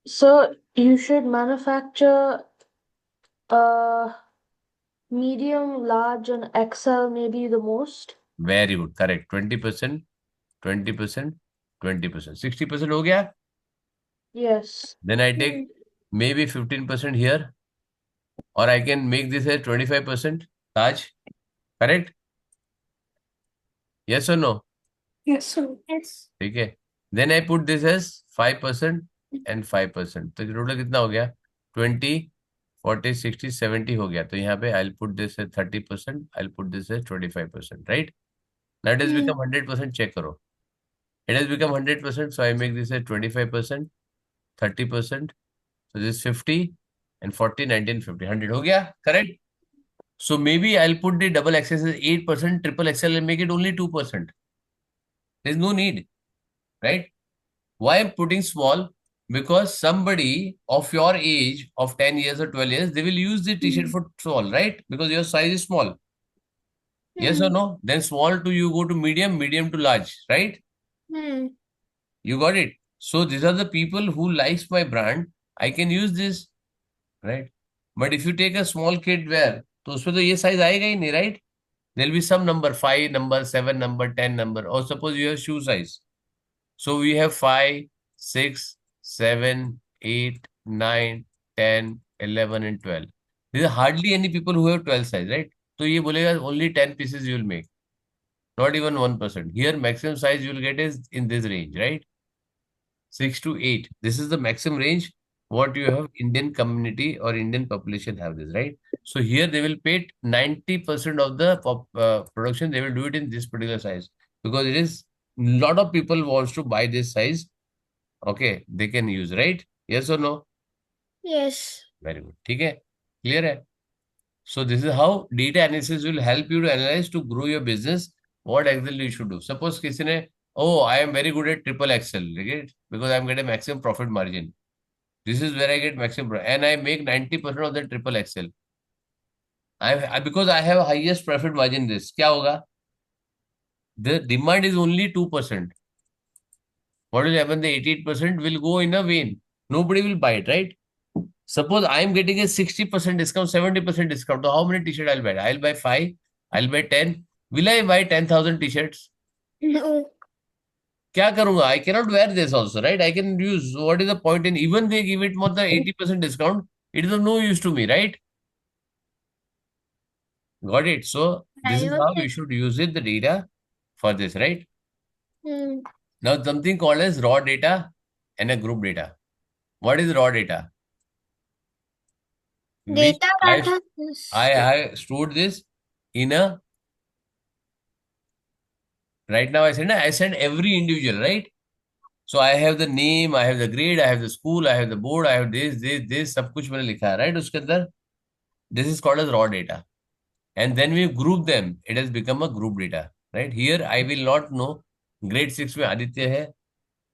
So you should manufacture medium, large, and XL maybe the most. Very good. Correct. 20%, 20%, 20%. 60% हो गया. Yes. Then I take maybe 15% here, or I can make this as 25%. Taj, correct? Yes or no? Yes, sir. Yes. Okay. Then I put this as 5% and 5%. तो total कितना हो गया? 20, 40, 60, 70 हो गया. तो यहाँ पे I'll put this as 30%. I'll put this as 25%. Right? Now it has become 100%. Check करो. It has become 100%. So I make this as 25%, 30%. So this is 50 and 40, 19, 50. 100 हो गया. Correct? So maybe I'll put the double XL as 8%, triple XL and make it only 2%. There's no need, right? Why I'm putting small? Because somebody of your age of 10 years or 12 years, they will use the t-shirt for small, right? Because your size is small. Yes or no? Then small to you go to medium, medium to large, right? You got it. So these are the people who likes my brand. I can use this, right? But if you take a small kid where तो उसमें तो ये size आएगा ही नहीं, right? There'll be some number, 5 number, 7 number, 10 number, or suppose you have shoe size. So we have 5, 6, 7, 8, 9, 10, 11 and 12. There are hardly any people who have 12 size, right? So ये बोलेगा only 10 pieces you will make. Not even 1%. Here maximum size you will get is in this range, right? 6 to 8. This is the maximum range what you have Indian community or Indian population have this, right? So here they will pay 90% of the production. They will do it in this particular size because it is lot of people wants to buy this size. Okay, they can use, right? Yes or no? Yes. Very good. ठीक है, clear है. So this is how data analysis will help you to analyze to grow your business. What exactly you should do? Suppose किसी ने, oh, I am very good at triple XL, right? Because I am getting maximum profit margin. This is where I get maximum, and I make 90% of the triple XL. Because I have highest profit margin. This क्या होगा? The demand is only 2%. What will happen? The 88% will go in a vein. Nobody will buy it, right? Suppose I am getting a 60% discount, 70% discount. So how many t-shirts I'll buy? I'll buy 5. I'll buy 10. Will I buy 10,000 t-shirts? No. क्या करूंगा? I cannot wear this also, right? I can use. What is the point in even they give it more than 80% discount? It is of no use to me, right? Got it. So this is how we should use it, the data for this, right? Hmm. Now something called as raw data and a group data. What is raw data? Which Data that has I stored this in a, right now I said every individual, right? So I have the name, I have the grade, I have the school, I have the board, I have this सब कुछ मैंने लिखा है, right? उसके अंदर this is called as raw data. And then we group them. It has become a group data, right? Here I will not know grade 6 में आदित्य है,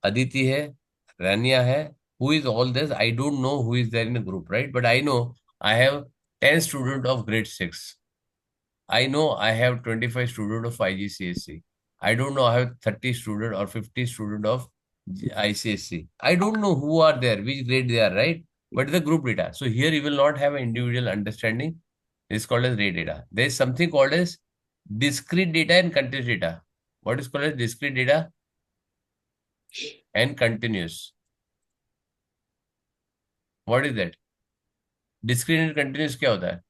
Aditi है, Rania है. Who is all this? I don't know who is there in the group, right? But I know I have 10 students of grade 6. I know I have 25 students of IGCSE. I don't know I have 30 students or 50 students of ICSE. I don't know who are there, which grade they are, right? But the group data. So here you will not have an individual understanding. It's called as rate data. There is something called as discrete data and continuous data. What is called as discrete data and continuous? What is that? Discrete and continuous क्या होता है?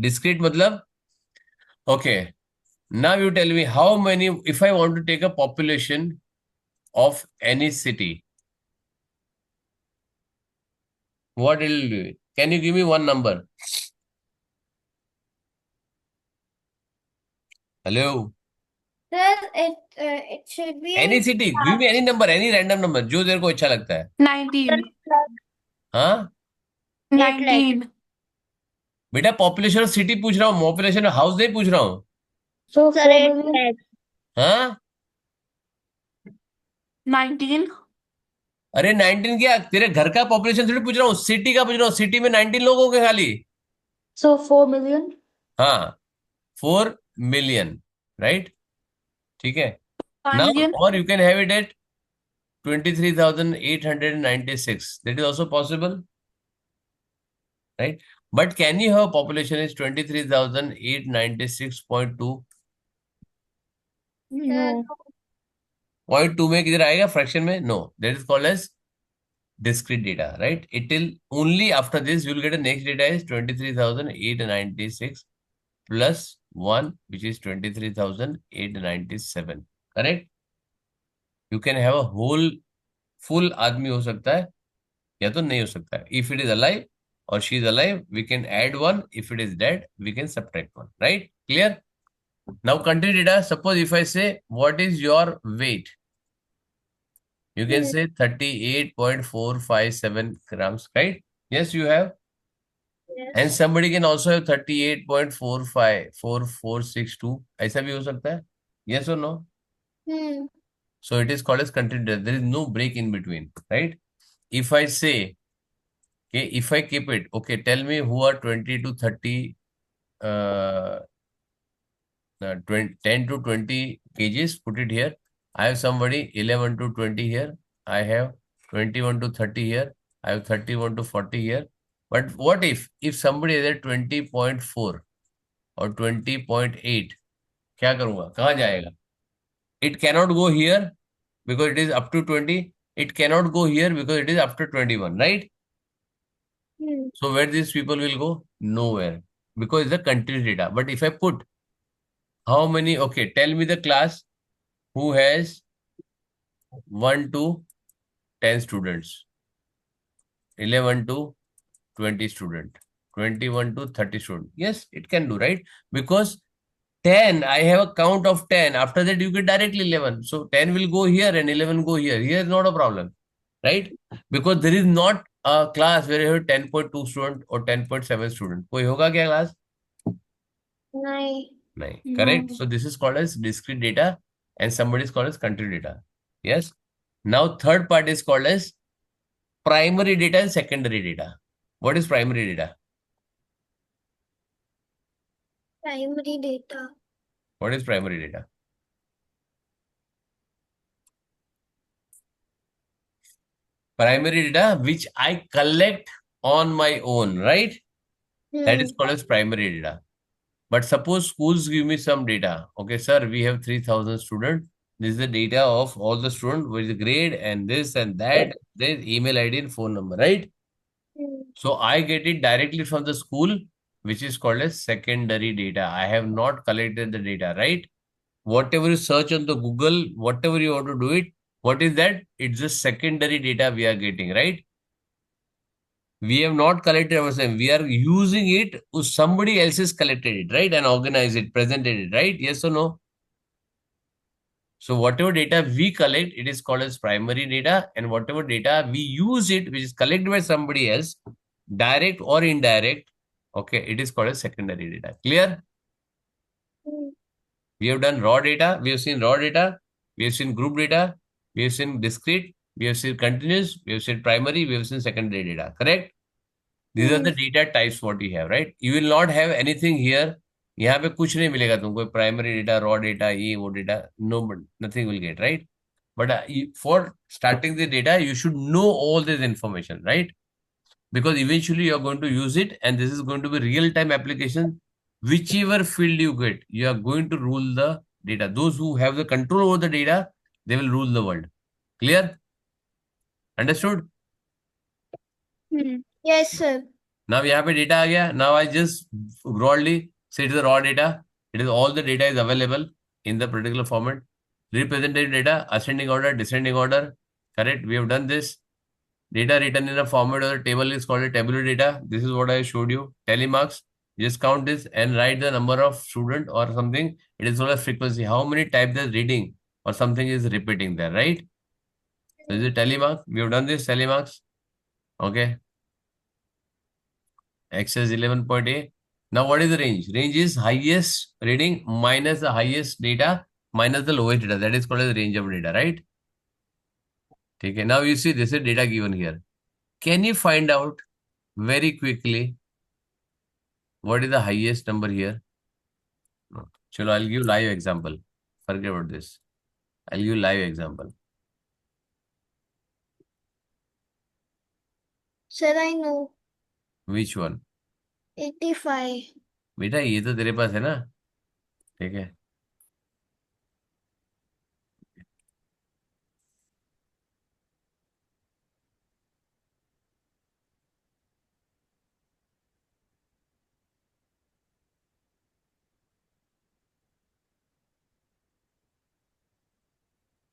Discrete मतलब, okay. Now you tell me how many, if I want to take a population of any city, what it will do? Can you give me one number? Hello? Sir, it should be Any city, give me any number, any random number, जो तेरे को अच्छा लगता है. 19. हाँ? 19. बेटा population of city पूछ रहा हूँ, पॉपुलेशन ऑफ हाउस नहीं पूछ रहा हूँ. So Sir, 4 8 million. lakh. हाँ? 19. अरे 19 क्या, तेरे घर का पॉपुलेशन थोड़ी पूछ रहा हूँ, सिटी का पूछ रहा हूँ. सिटी में 19 लोग होंगे खाली. So 4 million. हाँ, 4 million, राइट? ठीक है. 5 Now, million. or you can have it at 23,896. That is also possible, right? But can you have population is 23,896.2? No. 0.2 में किधर आएगा फ्रैक्शन में? No, that is called as discrete data, right? It will only after this you will get a next data is 23,896 plus 1, which is 23,897. Correct? You can have a whole full आदमी हो सकता है या तो नहीं हो सकता है. If it is alive or she is alive, we can add 1. If it is dead, we can subtract 1. Right? Clear? Now country data. Suppose if I say what is your weight, you can say 38.457 grams, right? Yes, you have. Yes. And somebody can also have 38.454462. ऐसा भी हो सकता है. Yes or no? Hmm. So it is called as country data. There is no break in between, right? If I say, okay, if I keep it, okay, tell me who are 20 to 30, 10 to 20 kgs, put it here. I have somebody 11 to 20 here. I have 21 to 30 here. I have 31 to 40 here. But what if somebody is at 20.4 or 20.8? क्या करूंगा? कहाँ जाएगा? It cannot go here because it is up to 20. It cannot go here because it is up to 21, right? Hmm. So where these people will go? Nowhere. Because it's the country data. But if I put how many, okay, tell me the class who has 1 to 10 students, 11 to 20 student, 21 to 30 student. Yes, it can do, right? Because 10, I have a count of 10. After that, you get directly 11. So 10 will go here and 11 go here. Here is not a problem, right? Because there is not a class where you have 10.2 student or 10.7 student. कोई होगा क्या class? Nahi. नहीं. No. Correct? So this is called as discrete data and somebody is called as country data. Yes? Now third part is called as primary data and secondary data. What is primary data? Primary data. What is primary data? Primary data which I collect on my own, right? That is Hmm. called as primary data. But suppose schools give me some data. Okay, sir, we have 3,000 students. This is the data of all the students with the grade and this and that. There is email ID and phone number, right? Hmm. So I get it directly from the school, which is called as secondary data. I have not collected the data, right? Whatever you search on the Google, whatever you want to do it, what is that? It's just secondary data we are getting, right? We have not collected ourselves. We are using it. Somebody else has collected it, right? And organized it, presented it, right? Yes or no? So whatever data we collect, it is called as primary data. And whatever data we use it, which is collected by somebody else, direct or indirect, okay, it is called as secondary data. Clear? Hmm. We have done raw data. We have seen raw data. We have seen group data. We have seen discrete. We have seen continuous. We have seen primary. We have seen secondary data. Correct? These are the data types what you have, right? You will not have anything here. यहाँ पे कुछ नहीं मिलेगा तुमको primary data raw data ये वो data no nothing will get right but for starting the data you should know all this information, right? Because eventually you are going to use it and this is going to be real time application. Whichever field you get, you are going to rule the data. Those who have the control over the data, they will rule the world. Clear? Understood? Hmm. Yes, sir. Now यहाँ पे data आ गया. Now I just broadly say it is the raw data. It is all the data is available in the particular format. Representative data, ascending order, descending order. Correct? We have done this. Data written in a format or a table is called a tabular data. This is what I showed you. Tally marks. Just count this and write the number of student or something. It is called a frequency. How many times the reading or something is repeating there, right? So this is a tally mark. We have done this tally marks. Okay. Exercise 11.a. Now what is the range? Range is highest reading minus the highest data minus the lowest data. That is called as range of data, right? Okay. Now you see this is data given here. Can you find out very quickly what is the highest number here? No. Chalo, I'll give live example. Forget about this. I'll give live example. Sir, I know. Which one? 85. बेटा ये तो तेरे पास है ना ठीक है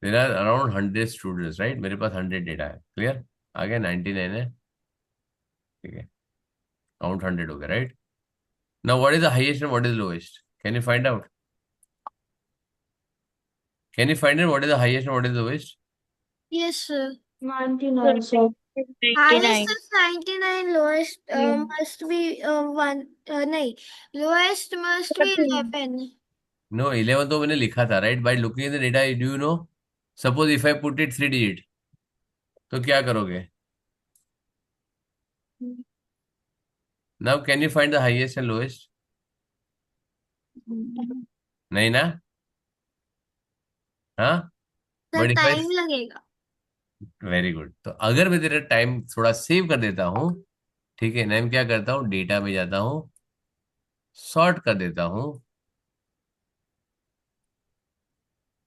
There are around 100 students, right? मेरे पास 100 data है क्लियर आगे 99 है ठीक है काउंट 100 हो गया right now what is the highest and what is lowest can you find out can you find out what is the highest and what is lowest Yes, sir. 99, sir. Highest is 99, lowest must be 1. Nahi, lowest must be 11. No 11 तो मैंने लिखा था right by looking in the data do you know suppose if I put it 3 digit तो क्या करोगे now can you find the highest and lowest नहीं ना हाँ Sir, but if I time लगेगा. Very good. तो अगर मैं तेरा टाइम थोड़ा सेव कर देता हूँ, ठीक है, मैं क्या करता हूँ, डेटा में जाता हूँ, सॉर्ट कर देता हूँ,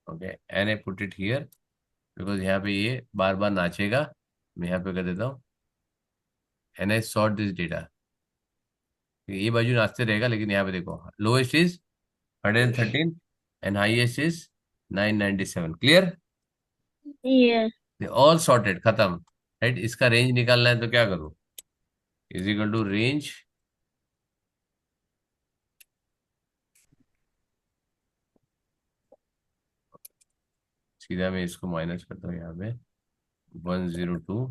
okay, and I put it here because यहाँ पे ये बार बार नाचेगा। मैं यहाँ पे कर देता हूँ, and I sort this data. ये बाजू नाचते रहेगा, लेकिन यहाँ पे देखो, lowest is 113 and highest is 997। Clear? Yes. All sorted, खत्म। राइट, इसका रेंज निकालना है तो क्या करूँ, इज इक्वल टू रेंज, सीधा मैं इसको माइनस करता हूँ यहाँ पे, 102,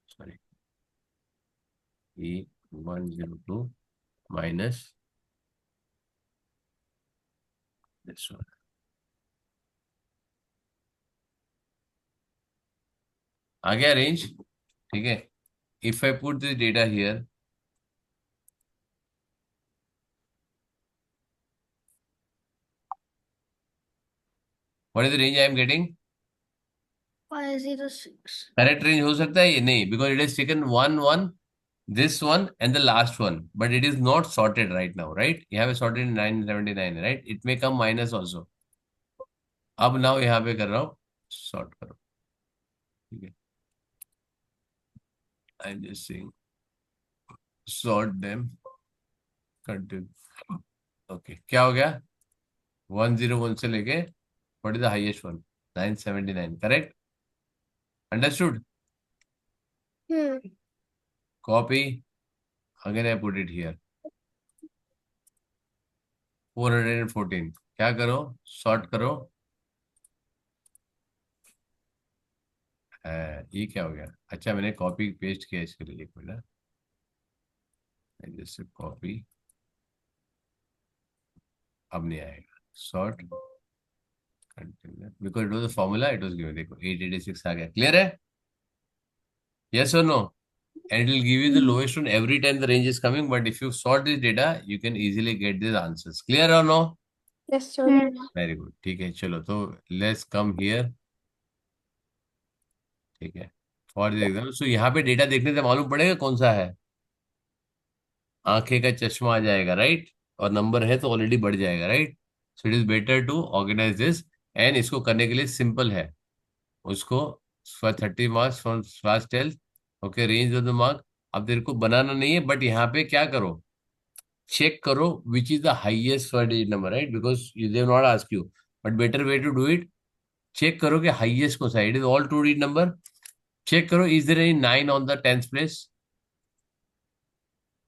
सॉरी, ई 102 माइनस दिस वन। आ गया रेंज, ठीक है। If I put this data here, what is the range I am getting? 506. Correct range हो सकता है ये? नहीं, because it is taken one this one and the last one, but it is not sorted right now, right? You have sorted 979, right? It may come minus also. अब now यहाँ पे कर रहा हूँ, सॉर्ट करो, ठीक है, I am just saying sort them, continue, okay, क्या हो गया, 101 से लेके what is the highest one, 979, correct, understood. Hmm. Copy, again I put it here, 414, क्या करो, सॉर्ट करो, ये क्या हो गया, अच्छा मैंने कॉपी पेस्ट किया इसके लिए, एक मिनट, जैसे कॉपी, अब नहीं आएगा, sort container, because it was the formula, it was given, देखो 886 आ गया, क्लियर है, यस और no, and it will give you the lowest one every time the range is coming, but if you sort this data you can easily get these answers, clear or no? Yes, sir. Very good, ठीक है, चलो तो let's come here, ठीक है, for this example, सो यहाँ पे data देखने से मालूम पड़ेगा कौन सा है, आंखें का चश्मा आ जाएगा, राइट, और नंबर है तो ऑलरेडी बढ़ जाएगा, right, so it is better to organise this, and इसको करने के लिए सिंपल है, उसको for 30 marks from class 12, okay, range of the mark, अब तेरे को बनाना नहीं है, बट यहाँ पे क्या करो, check करो which is the highest for digit number, right, because they have not asked you, but better way to do it, check करो कि highest कौन सा है, it is all two digit number, check करो is there any 9 on the 10th place,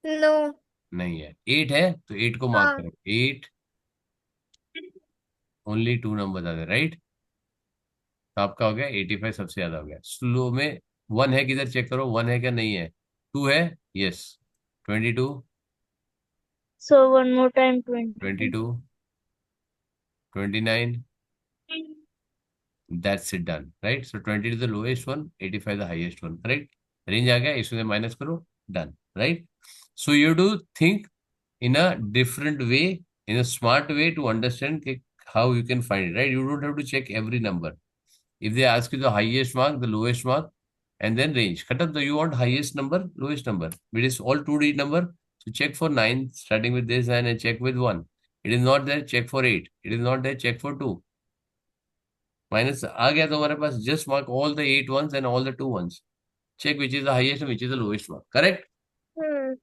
No. नहीं है, 8 है तो 8 को मार्क हाँ. करो, 8, ओनली 2 नंबर आते, राइट, तो आपका हो गया 85, सबसे ज्यादा हो गया, स्लो में 1 है किधर, चेक करो 1 है क्या, नहीं है, 2 है, yes, 22, So one more time, 20. 22, 29, that's it, done, right, so 20 is the lowest one, 85 the highest one, correct, range आ गया, इसमें माइनस करो, done, right, so you do think in a different way, in a smart way to understand how you can find it, right, you don't have to check every number, if they ask you the highest mark, the lowest mark, and then range, khatam, so you want highest number, lowest number, it is all 2 digit number, so check for 9 starting with this and check with 1, it is not there, check for 8, it is not there, check for 2, minus आ गया तो हमारे पास, just mark all the 8 ones and all the 2 ones, check which is the highest and which is the lowest mark, correct, Hmm.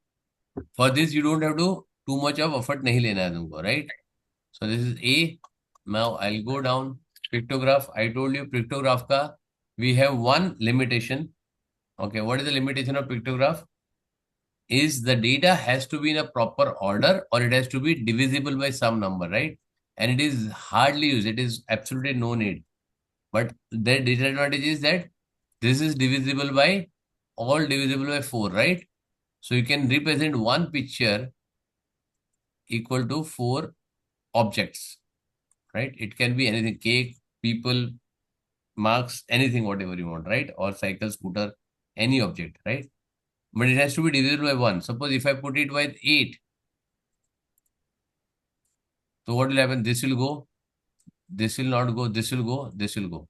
for this you don't have to too much of effort नहीं लेना है तुमको, right, so this is A, now I'll go down, pictograph, I told you pictograph का we have one limitation, okay, what is the limitation of pictograph, is the data has to be in a proper order or it has to be divisible by some number, right, and it is hardly used, it is absolutely no need, but the disadvantage is that this is divisible by, all divisible by 4, right, so you can represent one picture equal to 4 objects, right, it can be anything, cake, people, marks, anything, whatever you want, right, or cycle, scooter, any object, right, but it has to be divisible by 1. Suppose if I put it by 8, so what will happen, this will go, this will not go, this will go, this will go,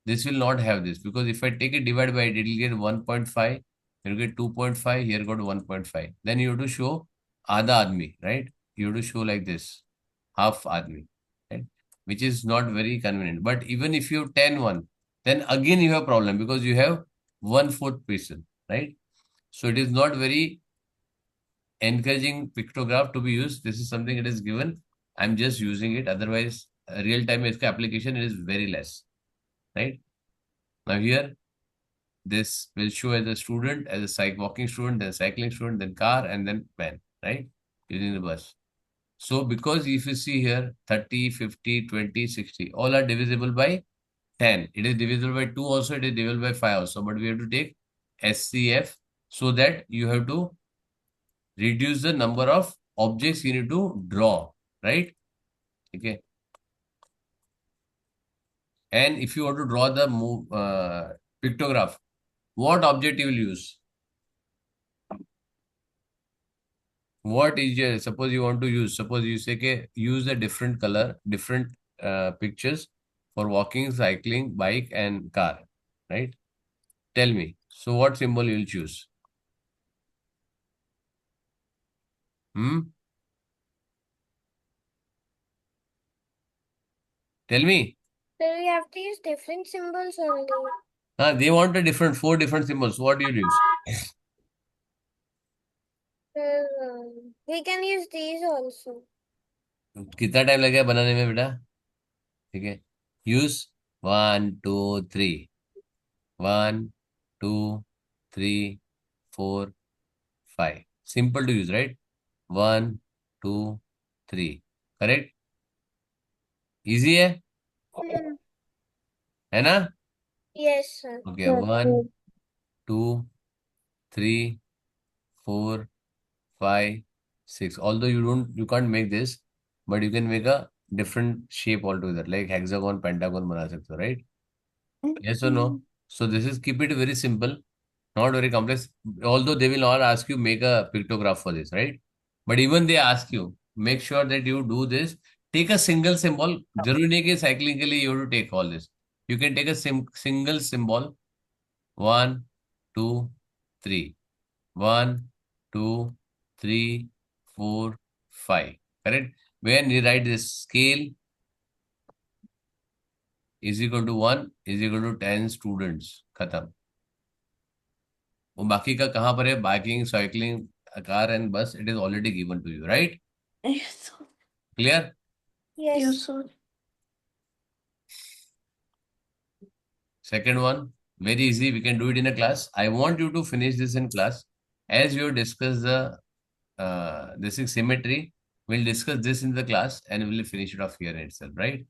This will not have this, because if I take it divide by it, it will get 1.5, you will get 2.5, here got 1.5. Then you have to show Adha Admi, right? You have to show like this, half Admi, right? Which is not very convenient. But even if you have 10-1, then again you have problem, because you have 1/4 person, right? So it is not very encouraging pictograph to be used. This is something it is given. I'm just using it. Otherwise, real-time application is very less, right? Now here, this will show as a student, as a walking student, then cycling student, then car, and then van, right? Using the bus. So because if you see here, 30, 50, 20, 60, all are divisible by 10. It is divisible by 2 also, it is divisible by 5 also. But we have to take SCF, so that you have to reduce the number of objects you need to draw, right? Okay. And if you want to draw the pictograph, what object you will use? What is your, suppose you want to use, suppose you say, okay, use a different color, different pictures for walking, cycling, bike, and car, right? Tell me. So what symbol you will choose? Tell me. So we have to use different symbols only. They want a different, 4 different symbols. What do you use? We can use these also. कितना time लगेगा बनाने में बेटा? ठीक है, use 1 2 3, 1 2 3 4 5. Simple to use, right? 1 2 3. Correct? Easy है ना? Yes, sir. Okay, 1 2 3 4 5 6. Although you can't make this, but you can make a different shape altogether, like hexagon, pentagon बना सकते हो, right? Yes or no? So this is, keep it very simple, not very complex. Although they will not ask you make a pictograph for this, right? But even they ask you, make sure that you do this. Take a single symbol. जरूरी नहीं कि cycling के लिए you have to take all this. You can take a single symbol. 1 2 3. 1 2 3 4 5. Correct? When you write this, scale is equal to 1 is equal to 10 students. खत्म. वो बाकी का कहाँ पर है? Biking, cycling, car and bus. It is already given to you, right? Yes, sir. Clear? Yes. Yes, sir. Second one, very easy. We can do it in a class. I want you to finish this in class. As you discuss the this is symmetry, we'll discuss this in the class and we'll finish it off here itself, right?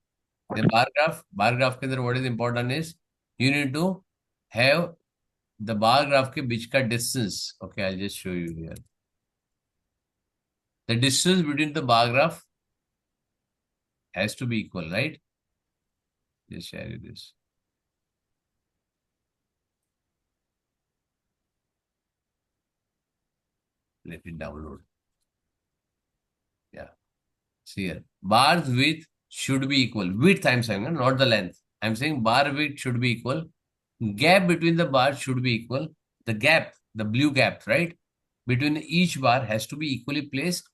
The bar graph के अंदर what is important is you need to have the bar graph के बीच का distance. Okay, I'll just show you here. The distance between the bar graph has to be equal, right? Just share you this. Let it download. Yeah. See here. Bar's width should be equal. Width I'm saying, not the length. I'm saying bar width should be equal. Gap between the bars should be equal. The gap, the blue gap, right? Between each bar has to be equally placed.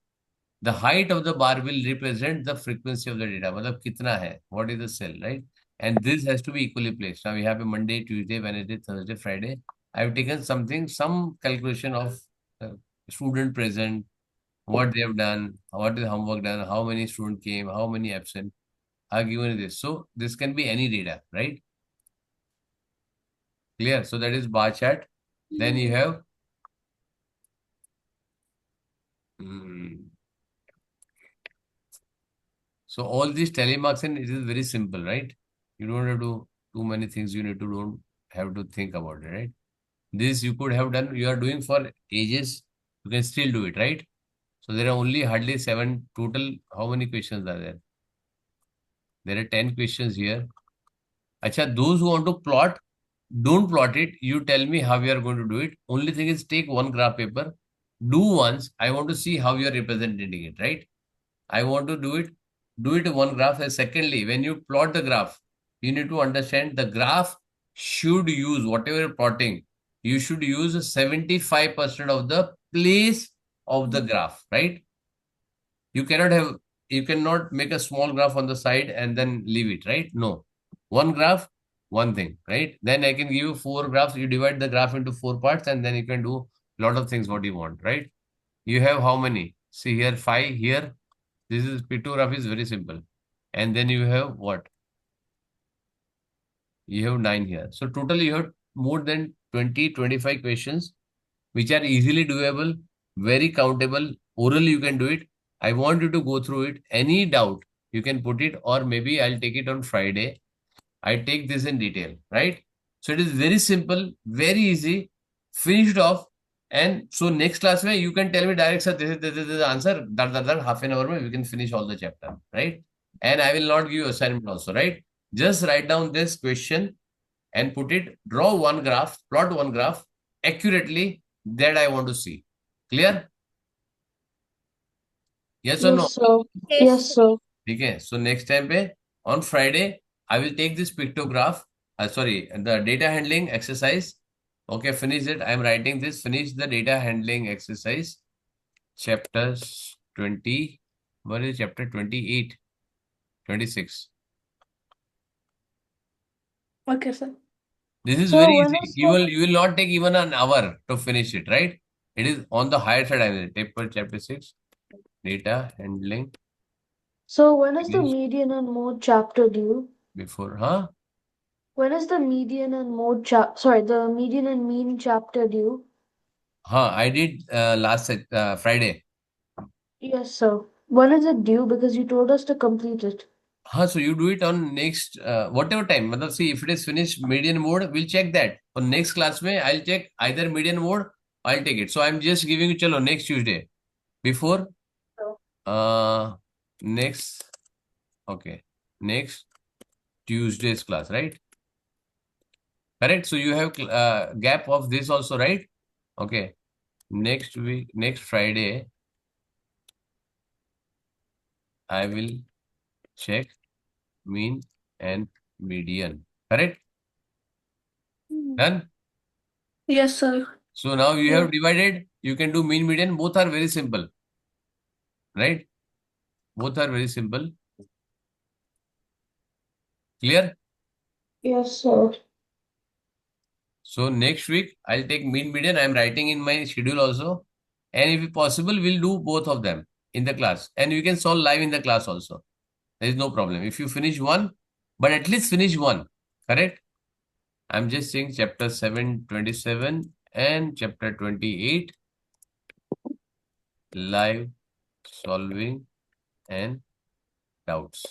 The height of the bar will represent the frequency of the data. मतलब कितना है? What is the cell, right? And this has to be equally placed. Now we have a Monday, Tuesday, Wednesday, Thursday, Friday. I've taken some calculation of student present, what they have done, what is homework done, how many students came, how many absent. I've given this. So this can be any data, right? Clear? So that is bar chart. Then you have so all these telemarks, and it is very simple, right? You don't have to too many things. You need to don't have to think about it, right? This you could have done. You are doing for ages. You can still do it, right? So there are only hardly 7 total. How many questions are there? There are 10 questions here. Acha, those who want to plot, don't plot it. You tell me how you are going to do it. Only thing is take one graph paper, do once. I want to see how you are representing it, right? I want to do it one graph. And secondly, when you plot the graph, you need to understand the graph should use, whatever you're plotting, you should use 75% of the place of the graph, right? You cannot make a small graph on the side and then leave it, right? No. One graph, one thing, right? Then I can give you 4 graphs. You divide the graph into 4 parts and then you can do a lot of things what you want, right? You have how many? See here, 5 here. This is pictograph is very simple. And then you have what? You have 9 here. So totally you have more than 20, 25 questions which are easily doable, very countable. Orally you can do it. I want you to go through it. Any doubt, you can put it, or maybe I'll take it on Friday. I take this in detail, right? So it is very simple, very easy, finished off. And so next class where you can tell me direct, sir, this is the answer. That half an hour we can finish all the chapter, right? And I will not give you assignment also, right? Just write down this question and put it, draw one graph, plot one graph accurately that I want to see. Clear? Yes or no? Yes, sir. Yes. Yes, sir. Okay. So next time pe, on Friday, I will take this pictograph, the data handling exercise. Okay, finish it. I'm writing this, finish the data handling exercise. Chapters 20, what is chapter 28, 26. Okay, sir. This is So very when easy. is You will not take even an hour to finish it, right? It is on the higher side. I will take for chapter 6, data handling So when is the finish median and mode chapter due? before, huh? When is the median and the median and mean chapter due? Huh, I did last Friday. Yes, sir. When is it due? Because you told us to complete it. Huh, so you do it on next whatever time. Matlab, see if it is finished median mode, we'll check that. For next class mein, I'll check either median mode, I'll take it. So I'm just giving you chalo next Tuesday. Before next next Tuesday's class, right? Correct. So you have gap of this also, right? Okay. Next week, next Friday, I will check mean and median. Correct? Done? Yes, sir. So now you Yeah. have divided, you can do mean, median, both are very simple. Right? Both are very simple. Clear? Yes, sir. So next week, I'll take mean, median. I'm writing in my schedule also. And if possible, we'll do both of them in the class. And you can solve live in the class also. There is no problem. If you finish one, but at least finish one. Correct? I'm just saying chapter 7, 27 and chapter 28. Live solving and doubts.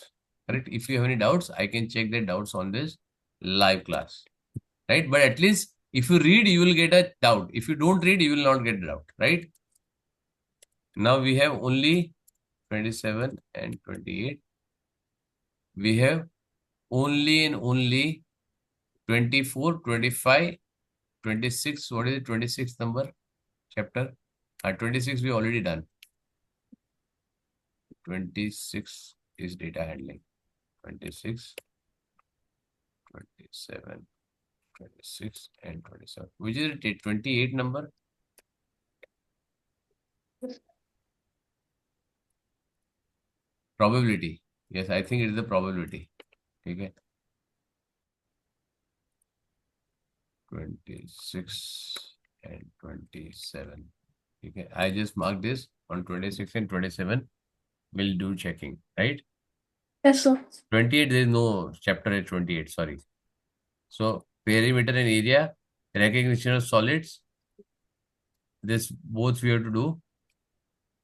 Correct? If you have any doubts, I can check the doubts on this live class. Right? But at least if you read, you will get a doubt. If you don't read, you will not get a doubt. Right? Now we have only 27 and 28. We have only and only 24, 25, 26. What is it? 26 number chapter? 26 we already done. 26 is data handling. 26, 27, 26 and 27. Which is it? 28 number? Probability. Yes, I think it is the probability. Okay. 26 and 27. Okay. I just marked this on 26 and 27. We'll do checking, right? Yes, sir. 28, there is no chapter at 28, sorry. So perimeter and area, recognition of solids. This both we have to do.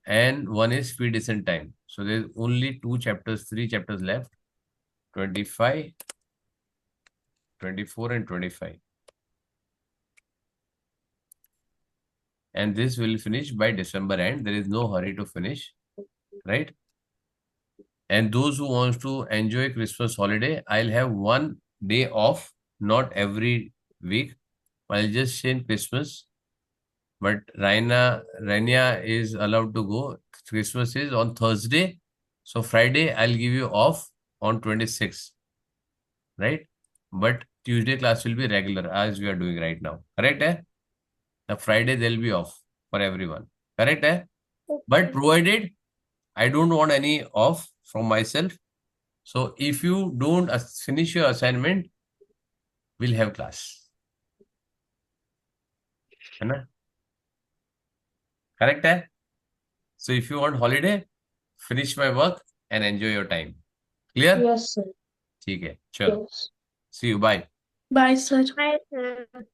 And one is speed descent time. So there's only 3 chapters left. 25, 24 and 25. And this will finish by December end. There is no hurry to finish, right? And those who wants to enjoy Christmas holiday, I'll have one day off, not every week. I'll just say Christmas. But Raina is allowed to go. Christmas is on Thursday. So Friday, I'll give you off on 26th. right? But Tuesday class will be regular as we are doing right now. Correct? Eh? The Friday they'll be off for everyone. Correct? Eh? But provided I don't want any off from myself. So if you don't finish your assignment, we'll have class. है ना? Correct? Eh? So if you want holiday, finish my work and enjoy your time. Clear? Yes, sir. ठीक है, चलो. Yes. See you. Bye. Bye, sir. Bye, sir.